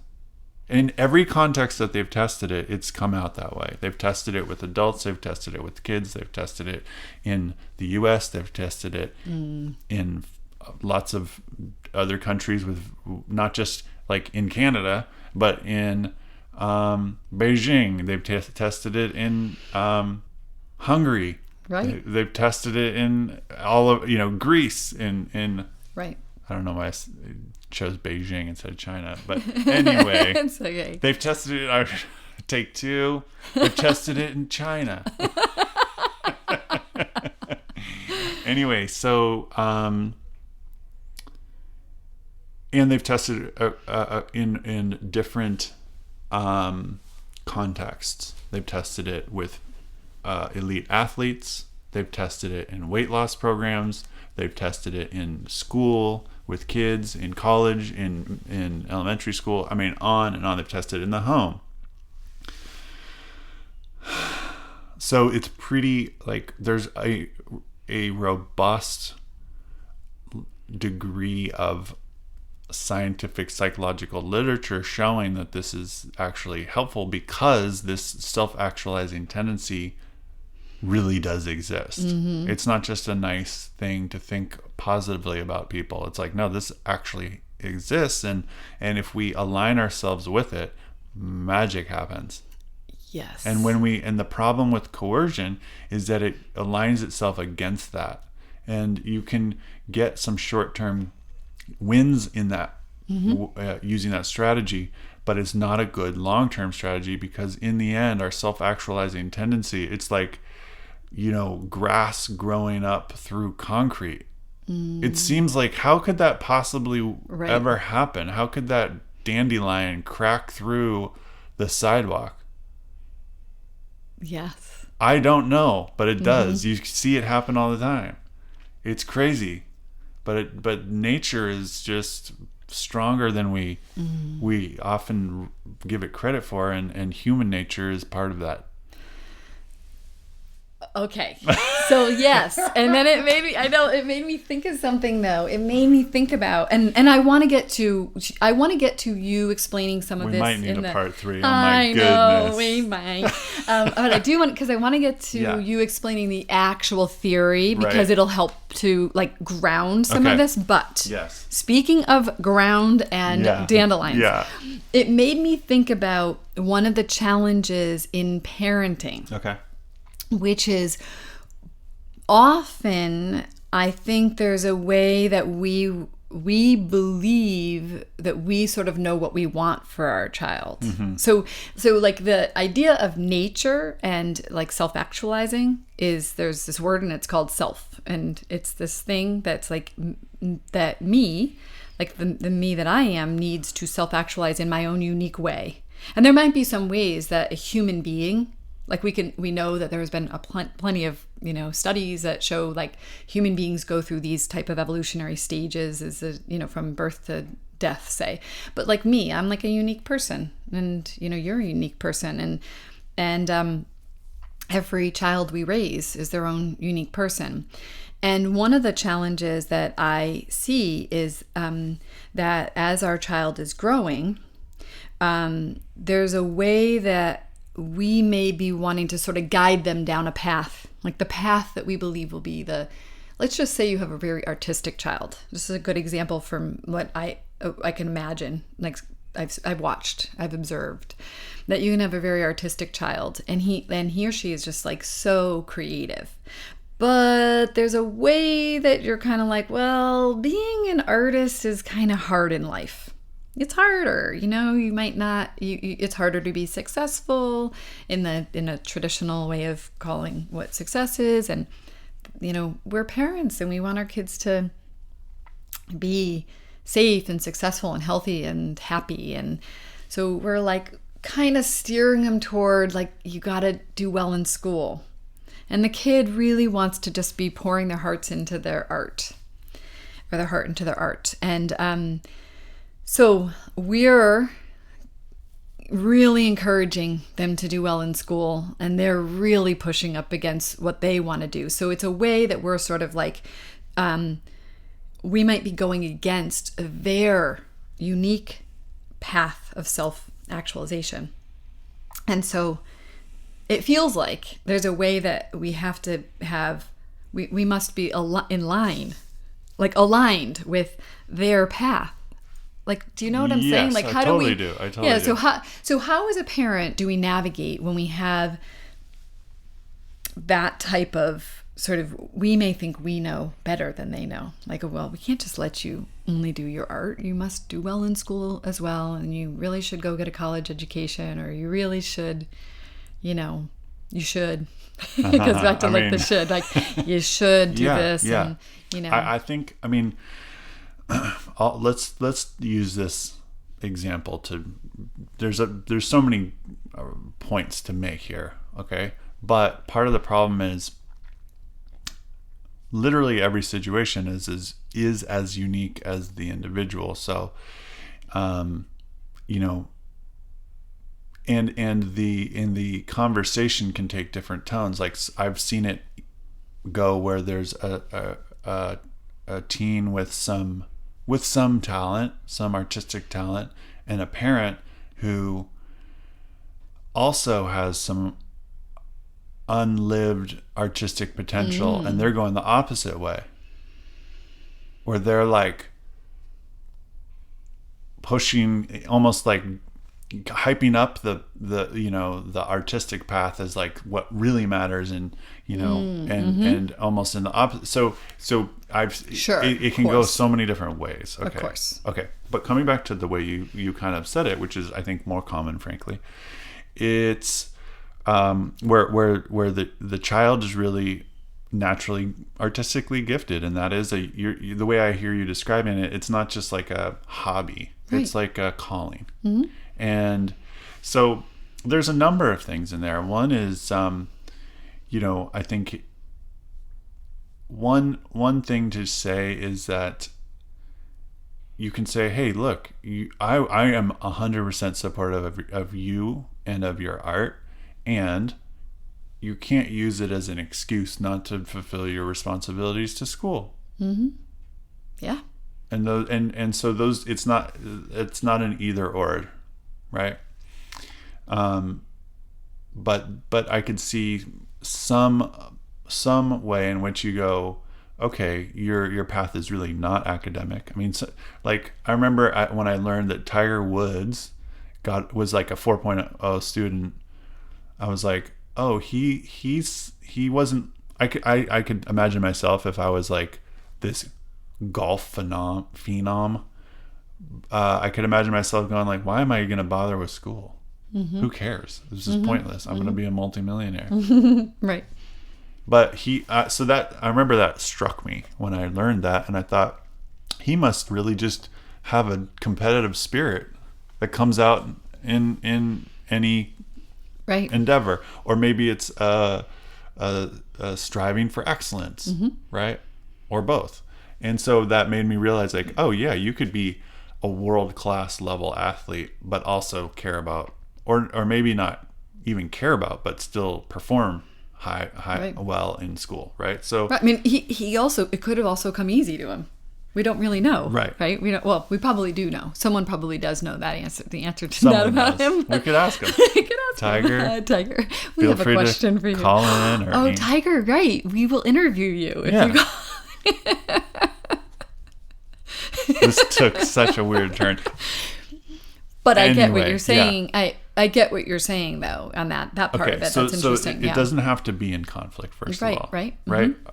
In every context that they've tested it, it's come out that way. They've tested it with adults, they've tested it with kids, they've tested it in the US, they've tested it in lots of other countries, with not just in Canada, but in Beijing. They've tested it in Hungary.
Right.
They've tested it in all of Greece. In
right.
I don't know why I chose Beijing instead of China, but anyway,
it's okay.
They've tested it. Take 2. They've tested it in China. Anyway, so and they've tested in different contexts. They've tested it with elite athletes. They've tested it in weight loss programs. They've tested it in school with kids, in college, in elementary school. I mean, on and on. They've tested it in the home. So it's pretty, like, there's a robust degree of scientific psychological literature showing that this is actually helpful, because this self-actualizing tendency really does exist. Mm-hmm. It's not just a nice thing to think positively about people. It's like, no, this actually exists, and if we align ourselves with it, magic happens.
Yes.
And the problem with coercion is that it aligns itself against that. And you can get some short-term wins in that, using that strategy, but it's not a good long-term strategy, because in the end, our self-actualizing tendency, it's like, grass growing up through concrete. It seems like, how could that possibly ever happen? How could that dandelion crack through the sidewalk?
Yes.
I don't know, but it does. You see it happen all the time. It's crazy, but nature is just stronger than we often give it credit for, and human nature is part of that.
Okay. So yes. And then it made me think of something, though. It made me think about, and I want to get to you explaining some of
we
this.
We might need a part 3. Oh
my
goodness.
Know, we might. But I do want, because I want to get to you explaining the actual theory, because it'll help to ground some of this. But
yes.
Speaking of ground and dandelions, it made me think about one of the challenges in parenting.
Okay.
Which is, often I think there's a way that we believe that we sort of know what we want for our child. Mm-hmm. So like the idea of nature and like self-actualizing is, there's this word and it's called self, and it's this thing that's like that me, like the me that I am, needs to self-actualize in my own unique way. And there might be some ways that a human being, like we know that there has been plenty of studies that show like human beings go through these type of evolutionary stages from birth to death, say. But like me, I'm like a unique person, and you're a unique person, and every child we raise is their own unique person. And one of the challenges that I see is that as our child is growing, there's a way that we may be wanting to sort of guide them down a path, like the path that we believe will be let's just say you have a very artistic child. This is a good example from what I can imagine. Like I've watched, I've observed that you can have a very artistic child, and he or she is just like so creative. But there's a way that you're kind of like, well, being an artist is kind of hard in life. It's harder, you might not, it's harder to be successful in a traditional way of calling what success is. And, we're parents and we want our kids to be safe and successful and healthy and happy. And so we're like kind of steering them toward like, you got to do well in school. And the kid really wants to just be pouring their hearts into their art, or their heart into their art. And, so we're really encouraging them to do well in school, and they're really pushing up against what they want to do. So it's a way that we're sort of like, we might be going against their unique path of self-actualization. And so it feels like there's a way that we have to have, we must be in line, like aligned with their path. Like, do you know what I'm saying? Like, how
totally
do we?
Do. I totally do.
So how as a parent do we navigate when we have that type of sort of, we may think we know better than they know. Like, well, we can't just let you only do your art. You must do well in school as well, and you really should go get a college education, or you really should, you should. It goes back to the should. Like, you should do this.
Yeah.
And,
I think, let's use this example to there's so many points to make here, okay? But part of the problem is literally every situation is as unique as the individual. So you know, and the conversation can take different tones. Like I've seen it go where there's a teen with some talent, some artistic talent, and a parent who also has some unlived artistic potential, and they're going the opposite way, where they're like pushing, almost like hyping up the the artistic path as like what really matters, and and almost in the opposite. So it can go so many different ways. Okay. Of course. Okay. But coming back to the way you kind of said it, which is I think more common, frankly, it's where the child is really naturally artistically gifted, and that is the way I hear you describing it. It's not just like a hobby; it's like a calling. And so there's a number of things in there. One is, I think one thing to say is that you can say, hey, look, I am 100% supportive of you and of your art, and you can't use it as an excuse not to fulfill your responsibilities to school.
Yeah.
And those, and so those, it's not an either or, right? But I could see some way in which you go, okay, your path is really not academic. I mean, so, like I remember when I learned that Tiger Woods was like a 4.0 student, I was like, oh, he wasn't. I could imagine myself if I was like this golf phenom. I could imagine myself going like, why am I going to bother with school? Who cares? This is pointless. I'm going to be a multimillionaire.
Right.
But so that I remember that struck me when I learned that, and I thought he must really just have a competitive spirit that comes out in any endeavor, or maybe it's striving for excellence, right, or both. And so that made me realize, like, oh yeah, you could be a world-class level athlete, but also care about, or maybe not even care about, but still perform high well in school, right? So
I mean, he also, it could have also come easy to him. We don't really know, right? We don't. Well, we probably do know. Someone probably does know that answer. The answer to that about him.
We could ask him. Tiger.
Tiger. We have a question for you.
Call in. Or
Tiger, right? We will interview you if you call.
This took such a weird turn.
But I get what you're saying. Yeah. I get what you're saying, though, on that part of it. That's interesting.
So it doesn't have to be in conflict, first of all. Right.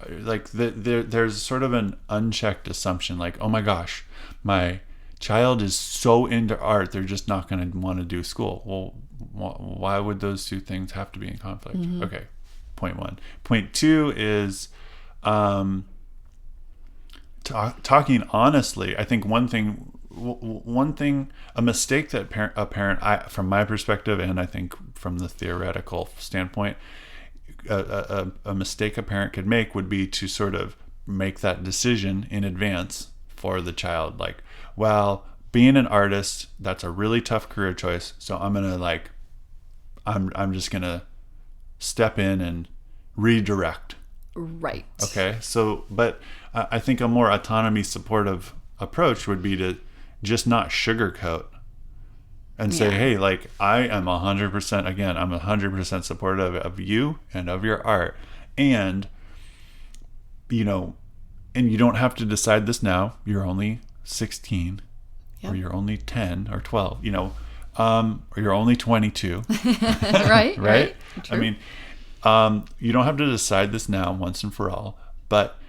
Like there's sort of an unchecked assumption, like, oh my gosh, my child is so into art, they're just not going to want to do school. Well, why would those two things have to be in conflict? Okay, point one. Point two is talking honestly. I think one thing, a mistake that a parent, from my perspective, and I think from the theoretical standpoint, a mistake a parent could make would be to sort of make that decision in advance for the child. Like, well, being an artist, that's a really tough career choice, so I'm just gonna step in and redirect.
Right.
Okay. So, but I think a more autonomy supportive approach would be to just not sugarcoat and say, hey, like, I am 100%, again, I'm 100% supportive of you and of your art. And, and you don't have to decide this now. You're only 16 or you're only 10 or 12, or you're only 22.
Right.
Right. True. I mean, you don't have to decide this now once and for all, but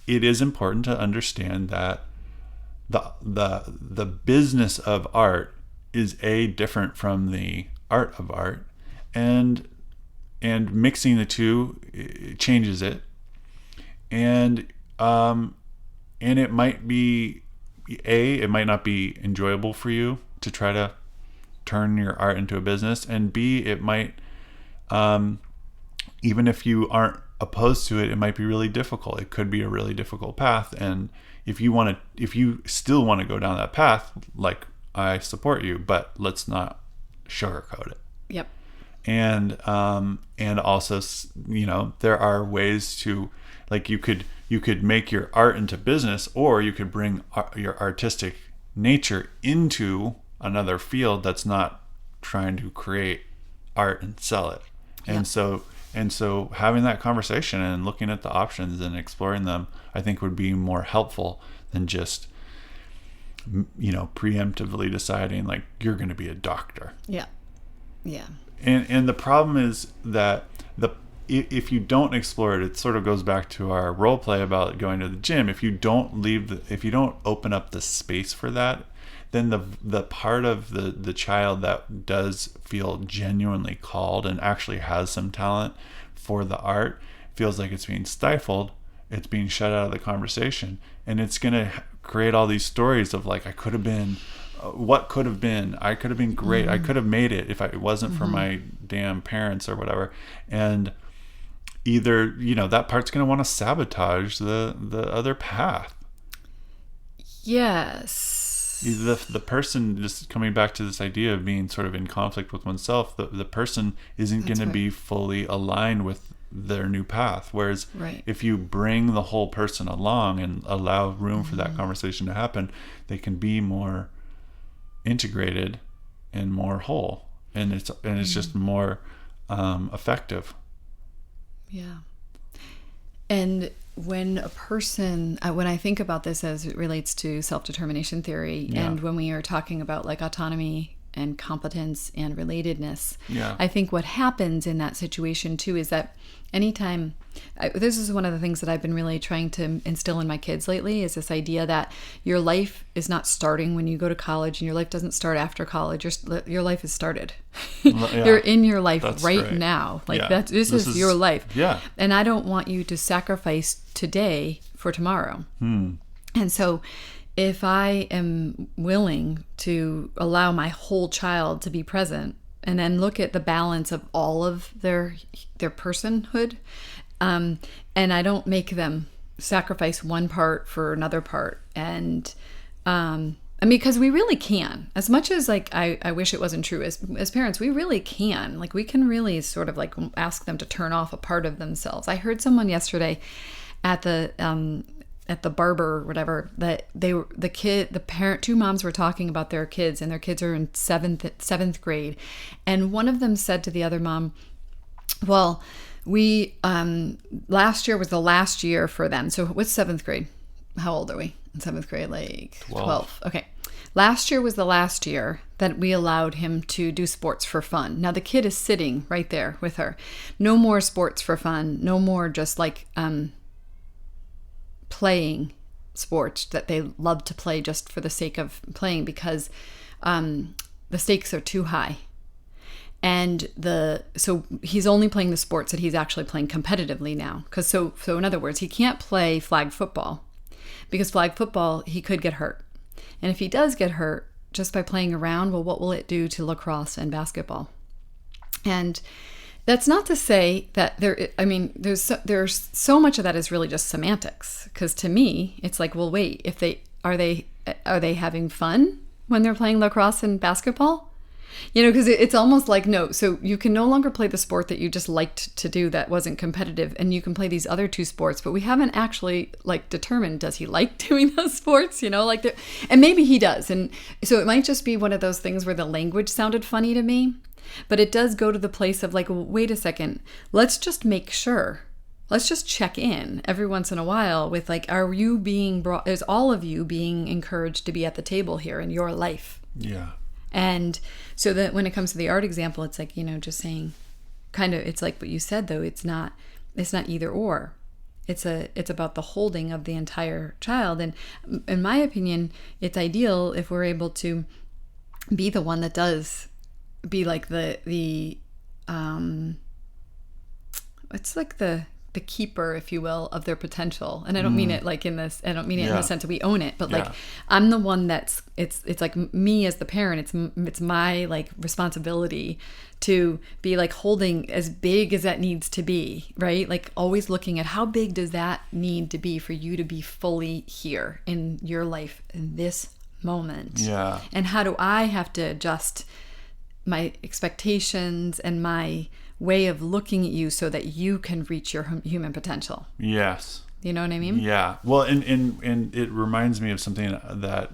it is important to understand that the business of art is different from the art of art, and mixing the two changes it, and it might be, it might not be enjoyable for you to try to turn your art into a business, and B, it might, even if you aren't opposed to it, it might be really difficult. It could be a really difficult path. And if you still want to go down that path, like, I support you, but let's not sugarcoat it.
Yep.
And also, there are ways to, like, you could make your art into business, or you could bring your artistic nature into another field that's not trying to create art and sell it. And so having that conversation and looking at the options and exploring them, I think would be more helpful than just, preemptively deciding, like, you're going to be a doctor.
Yeah. Yeah.
And the problem is that if you don't explore it, it sort of goes back to our role play about going to the gym. If you don't if you don't open up the space for that, then the part of the child that does feel genuinely called and actually has some talent for the art feels like it's being stifled. It's being shut out of the conversation, and it's going to create all these stories of, like, I could have been, what could have been, I could have been great, I could have made it if it wasn't for my damn parents or whatever. And either, that part's going to want to sabotage the other path.
Yes.
The person, just coming back to this idea of being sort of in conflict with oneself, the person isn't going to be fully aligned with their new path. Whereas if you bring the whole person along and allow room for that conversation to happen, they can be more integrated and more whole, and it's just more effective.
Yeah. And when a person, when I think about this as it relates to self-determination theory, and when we are talking about, like, autonomy and competence and relatedness, I think what happens in that situation too is that anytime, this is one of the things that I've been really trying to instill in my kids lately, is this idea that your life is not starting when you go to college, and your life doesn't start after college. Your life has started. You're in your life right now. Like, this is your life. Yeah. And I don't want you to sacrifice today for tomorrow. And so if I am willing to allow my whole child to be present, and then look at the balance of all of their personhood, and I don't make them sacrifice one part for another part. And because we really can, as much as, like, I wish it wasn't true, as parents, we really can, like, we can really sort of, like, ask them to turn off a part of themselves. I heard someone yesterday at the barber or whatever, that two moms were talking about their kids, and their kids are in seventh grade. And one of them said to the other mom, well, we, last year was the last year for them. So what's seventh grade? How old are we in seventh grade? Like 12. Okay. Last year was the last year that we allowed him to do sports for fun. Now the kid is sitting right there with her. No more sports for fun. No more just, like, playing sports that they love to play just for the sake of playing, because the stakes are too high. And so he's only playing the sports that he's actually playing competitively now. Because so in other words, he can't play flag football, because flag football, he could get hurt. And if he does get hurt just by playing around, well, what will it do to lacrosse and basketball? And that's not to say that there's so much of that is really just semantics. Because to me, it's like, well, wait, are they having fun when they're playing lacrosse and basketball? Because it's almost like, no, so you can no longer play the sport that you just liked to do that wasn't competitive, and you can play these other two sports, but we haven't actually, like, determined, does he like doing those sports, and maybe he does. And so it might just be one of those things where the language sounded funny to me, but it does go to the place of, like, well, wait a second, let's just make sure. Let's just check in every once in a while with, like, is all of you being encouraged to be at the table here in your life? Yeah. And so that when it comes to the art example, it's like, just saying, kind of, it's like what you said, though, it's not either or. It's about the holding of the entire child. And in my opinion, it's ideal if we're able to be the one that does be like it's like the the keeper, if you will, of their potential. And I don't mean it like in this, I don't mean it in the sense that we own it, but like I'm the one it's like me as the parent, it's my like responsibility to be like holding as big as that needs to be, right? Like always looking at how big does that need to be for you to be fully here in your life in this moment.
Yeah.
And how do I have to adjust my expectations and my way of looking at you so that you can reach your human potential?
Yes.
You know what I mean?
Yeah. Well, and it reminds me of something that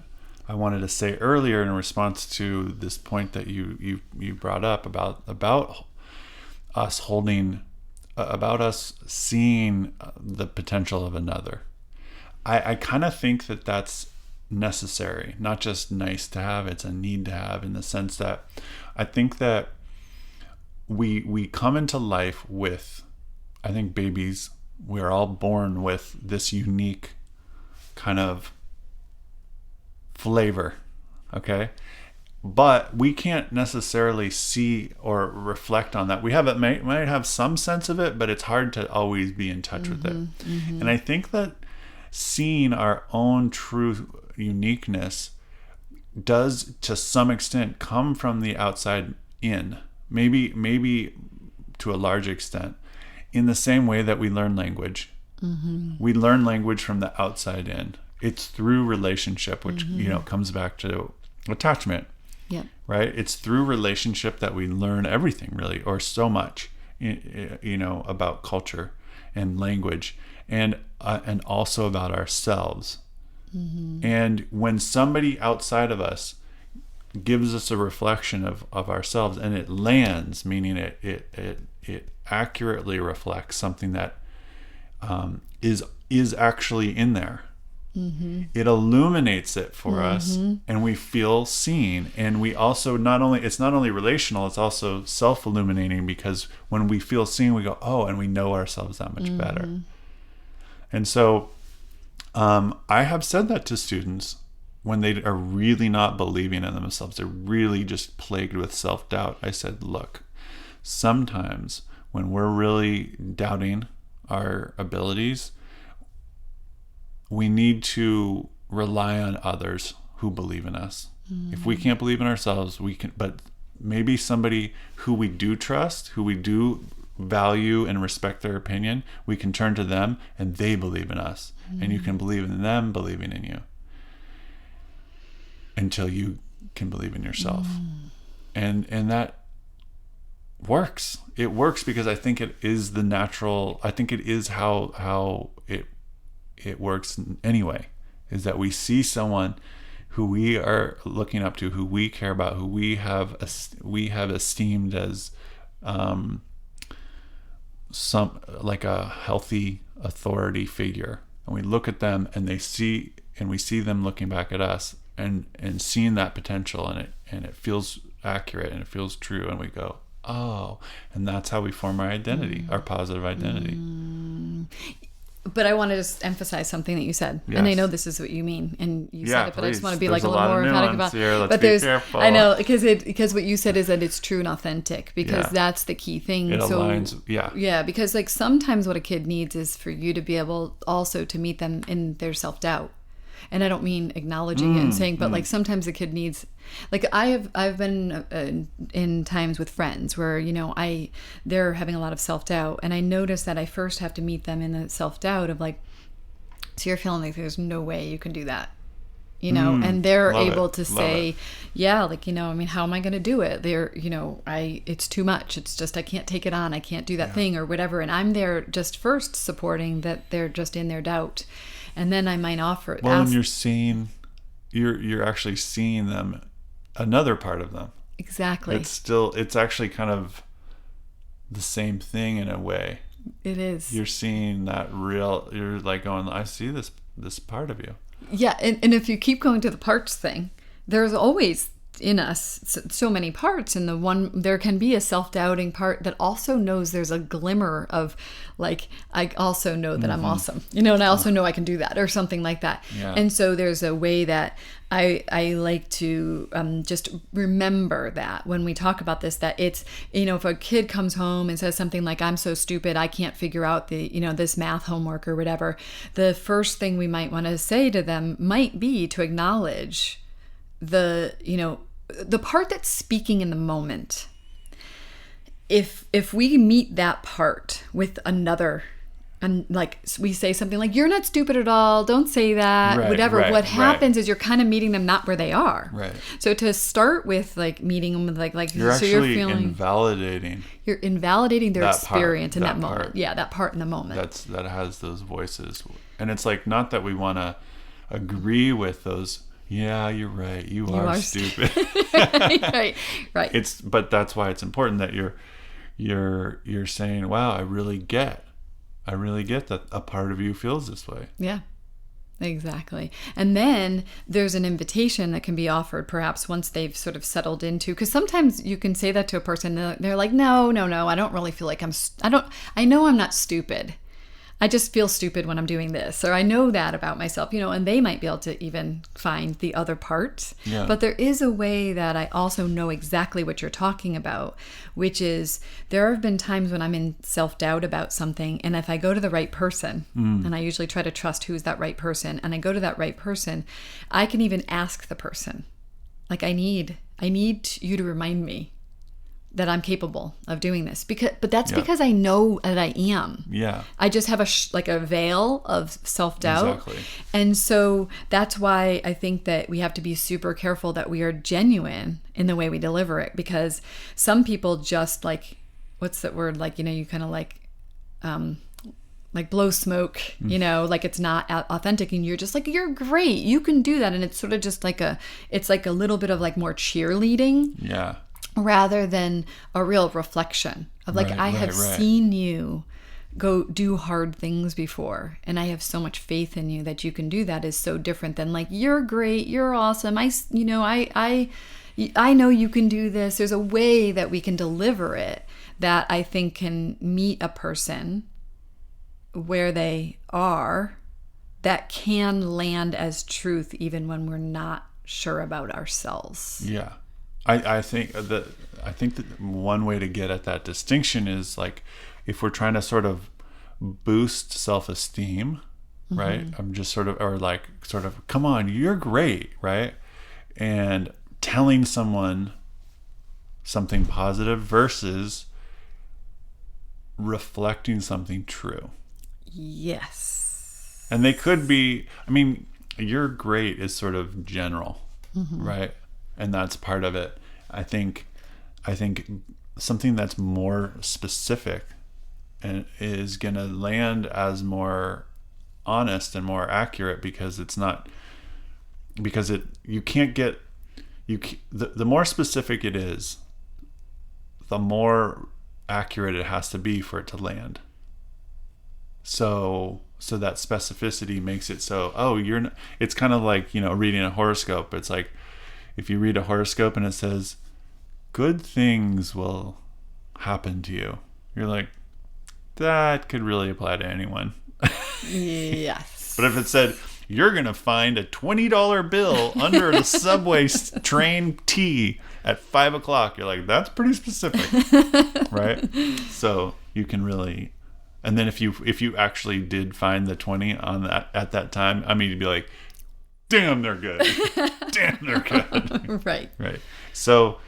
I wanted to say earlier in response to this point that you brought up about us holding, about us seeing the potential of another. I kind of think that that's necessary, not just nice to have, it's a need to have, in the sense that I think that we come into life with, I think babies, we're all born with this unique kind of flavor, okay? But we can't necessarily see or reflect on that. We have it, might have some sense of it, but it's hard to always be in touch with it. And I think that seeing our own true uniqueness does to some extent come from the outside in, maybe to a large extent, in the same way that we learn language. We learn language from the outside in. It's through relationship, which comes back to attachment.
Yeah.
Right? It's through relationship that we learn everything, really, or so much, about culture and language, and also about ourselves. And when somebody outside of us gives us a reflection of ourselves, and it lands, meaning it accurately reflects something that is actually in there. It illuminates it for us, and we feel seen. And we also it's not only relational, it's also self-illuminating, because when we feel seen, we go, oh, and we know ourselves that much better. And so I have said that to students when they are really not believing in themselves, they're really just plagued with self-doubt. I said, look, sometimes when we're really doubting our abilities, we need to rely on others who believe in us. If we can't believe in ourselves, we can, but maybe somebody who we do trust, who we do value and respect their opinion, we can turn to them and they believe in us. And you can believe in them believing in you until you can believe in yourself. And that works. It works because I think it is the natural, I think it is how it works anyway, is that we see someone who we are looking up to, who we care about, who we have esteemed as some like a healthy authority figure, and we look at them and we see them looking back at us and seeing that potential, and it feels accurate and it feels true, and we go, oh, and that's how we form our identity, our positive identity.
But I want to just emphasize something that you said, and I know this is what you mean, and you said it, but
please.
I just want to be
There's
like a little more emphatic about.
Here. Let's
but
be
there's,
careful.
I know, because what you said is that it's true and authentic, because that's the key thing.
It aligns,
because like sometimes what a kid needs is for you to be able also to meet them in their self-doubt. And I don't mean acknowledging it and saying, but like sometimes a kid needs, like I've been in times with friends where, they're having a lot of self-doubt, and I notice that I first have to meet them in the self-doubt of like, so you're feeling like there's no way you can do that, and they're able to say, how am I going to do it? It's too much. It's just, I can't take it on. I can't do that thing or whatever. And I'm there just first supporting that they're just in their doubt. And then I might offer it.
Well, and you're actually seeing them, another part of them.
Exactly.
It's actually kind of the same thing in a way.
It is.
You're seeing that you're like going, I see this part of you.
Yeah. And if you keep going to the parts thing, there's always in us so many parts, and there can be a self-doubting part that also knows there's a glimmer of like, I also know that I'm awesome, and I also know I can do that, or something like that.
Yeah.
And so there's a way that I like to just remember that when we talk about this, that it's, if a kid comes home and says something like, I'm so stupid, I can't figure out this math homework or whatever, the first thing we might want to say to them might be to acknowledge the part that's speaking in the moment. If we meet that part with another, and like we say something like, you're not stupid at all, don't say that, whatever, what happens is you're kind of meeting them not where they are.
Right.
So to start with, like meeting them with like
you're
so
actually
you're feeling
invalidating.
You're invalidating their experience in that moment.
Part.
Yeah, that part in the moment.
That has those voices. And it's like, not that we want to agree with those. Yeah, you're right. You are stupid.
right.
But that's why it's important that you're saying, wow, I really get that a part of you feels this way.
Yeah, exactly. And then there's an invitation that can be offered perhaps once they've sort of settled into, because sometimes you can say that to a person, they're like, no, I don't really feel like I know I'm not stupid. I just feel stupid when I'm doing this, or I know that about myself, and they might be able to even find the other part.
Yeah.
But there is a way that I also know exactly what you're talking about, which is there have been times when I'm in self-doubt about something, and if I go to the right person, and I usually try to trust who's that right person, and I go to that right person, I can even ask the person, like, I need you to remind me that I'm capable of doing this, but that's because I know that I am.
Yeah.
I just have a veil of self-doubt.
Exactly.
And so that's why I think that we have to be super careful that we are genuine in the way we deliver it, because some people just like, what's that word? Like, you kind of like blow smoke, like it's not authentic, and you're just like, you're great, you can do that. And it's sort of just like it's like a little bit of like more cheerleading.
Yeah.
Rather than a real reflection of like, I have seen you go do hard things before, and I have so much faith in you that you can do that, is so different than like, you're great, you're awesome, I know you can do this. There's a way that we can deliver it that I think can meet a person where they are, that can land as truth even when we're not sure about ourselves.
Yeah. I think that one way to get at that distinction is like, if we're trying to sort of boost self-esteem, right? I'm just sort of, come on, you're great, right? And telling someone something positive versus reflecting something true.
Yes.
And they could be, you're great is sort of general, right? And that's part of it. I think something that's more specific and is going to land as more honest and more accurate, because the more specific it is, the more accurate it has to be for it to land. So that specificity makes it so, it's kind of like, reading a horoscope. It's like, if you read a horoscope and it says, good things will happen to you, you're like, that could really apply to anyone.
Yes.
But if it said, you're going to find a $20 bill under the subway train T at 5 o'clock, you're like, that's pretty specific. Right? So you can really, and then if you actually did find the 20 on that at that time, you'd be like, damn, they're good. Damn, they're good.
Right.
So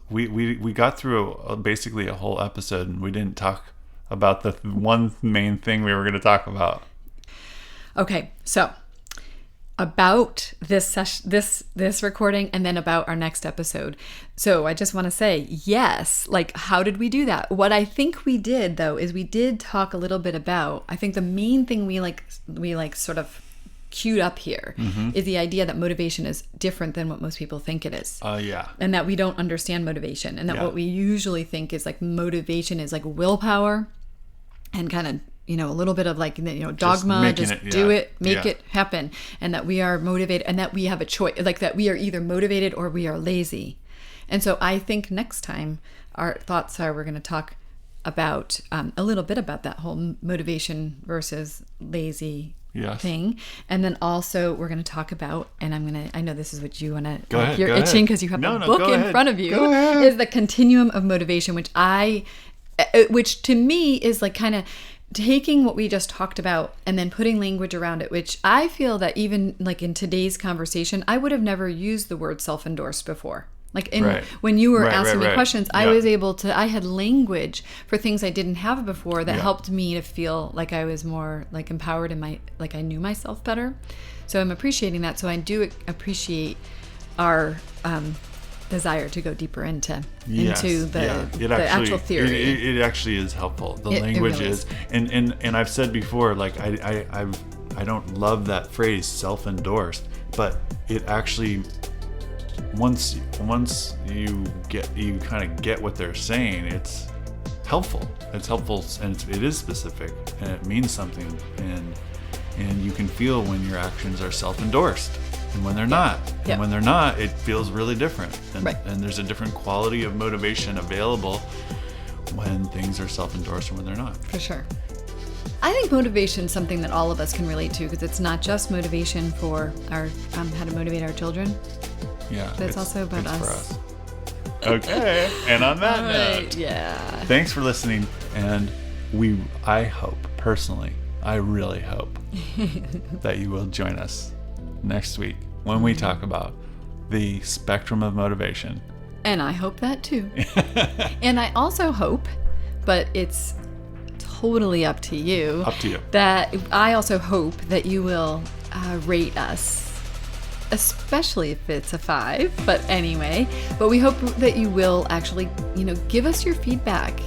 we got through basically a whole episode, and we didn't talk about the one main thing we were going to talk about. Okay,
so about this recording, and then about our next episode. So I just want to say, yes, like, how did we do that? What I think we did, though, is we did talk a little bit about, I think the main thing we sort of queued up here is the idea that motivation is different than what most people think it is.
Yeah.
And that we don't understand motivation, and that what we usually think is like motivation is like willpower and kind of a little bit of like, dogma, just do it, make it happen. And that we are motivated and that we have a choice, like that we are either motivated or we are lazy. And so I think next time our thoughts are, we're going to talk about a little bit about that whole motivation versus lazy thing. And then also we're going to talk about, and I know this is what you want to, you're itching because you have a book in front of you, is the continuum of motivation, which to me is like kind of taking what we just talked about and then putting language around it, which I feel that even like in today's conversation, I would have never used the word self-endorsed before. Like when you were asking me questions, I was able to, I had language for things I didn't have before that helped me to feel like I was more like empowered and like I knew myself better. So I'm appreciating that. So I do appreciate our desire to go deeper into the actual theory.
It actually is helpful. The language really is. And I've said before, like I don't love that phrase self-endorsed, but it actually, once you kind of get what they're saying, it's helpful. It's helpful, and it is specific, and it means something, and you can feel when your actions are self-endorsed and when they're not. And when they're not, it feels really different. And there's a different quality of motivation available when things are self-endorsed and when they're not.
For sure. I think motivation is something that all of us can relate to, because it's not just motivation for our how to motivate our children.
Yeah,
but it's also about us.
For us. Okay, and on that note, thanks for listening, and I hope, personally, I really hope that you will join us next week when we talk about the spectrum of motivation.
And I hope that too. And I also hope, but it's totally up to you. That I also hope that you will rate us, especially if it's a 5. But anyway, we hope that you will actually, give us your feedback.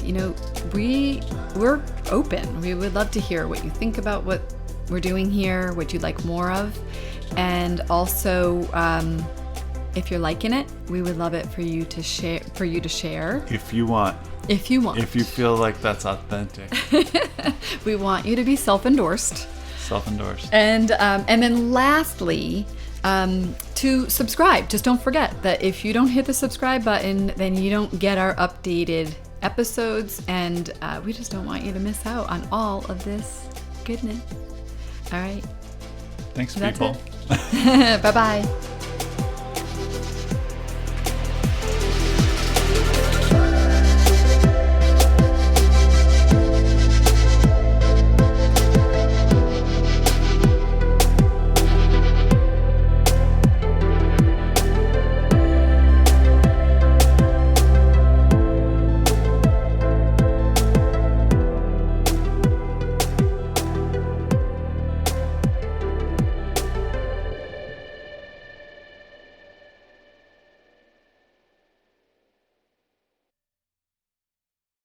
We're open. We would love to hear what you think about what we're doing here, what you'd like more of. And also, if you're liking it, we would love it for you to share. If you want. If you feel like that's authentic. We want you to be self-endorsed. And then lastly, to subscribe. Just don't forget that if you don't hit the subscribe button, then you don't get our updated episodes, and we just don't want you to miss out on all of this goodness. All right. Thanks, people. Bye-bye.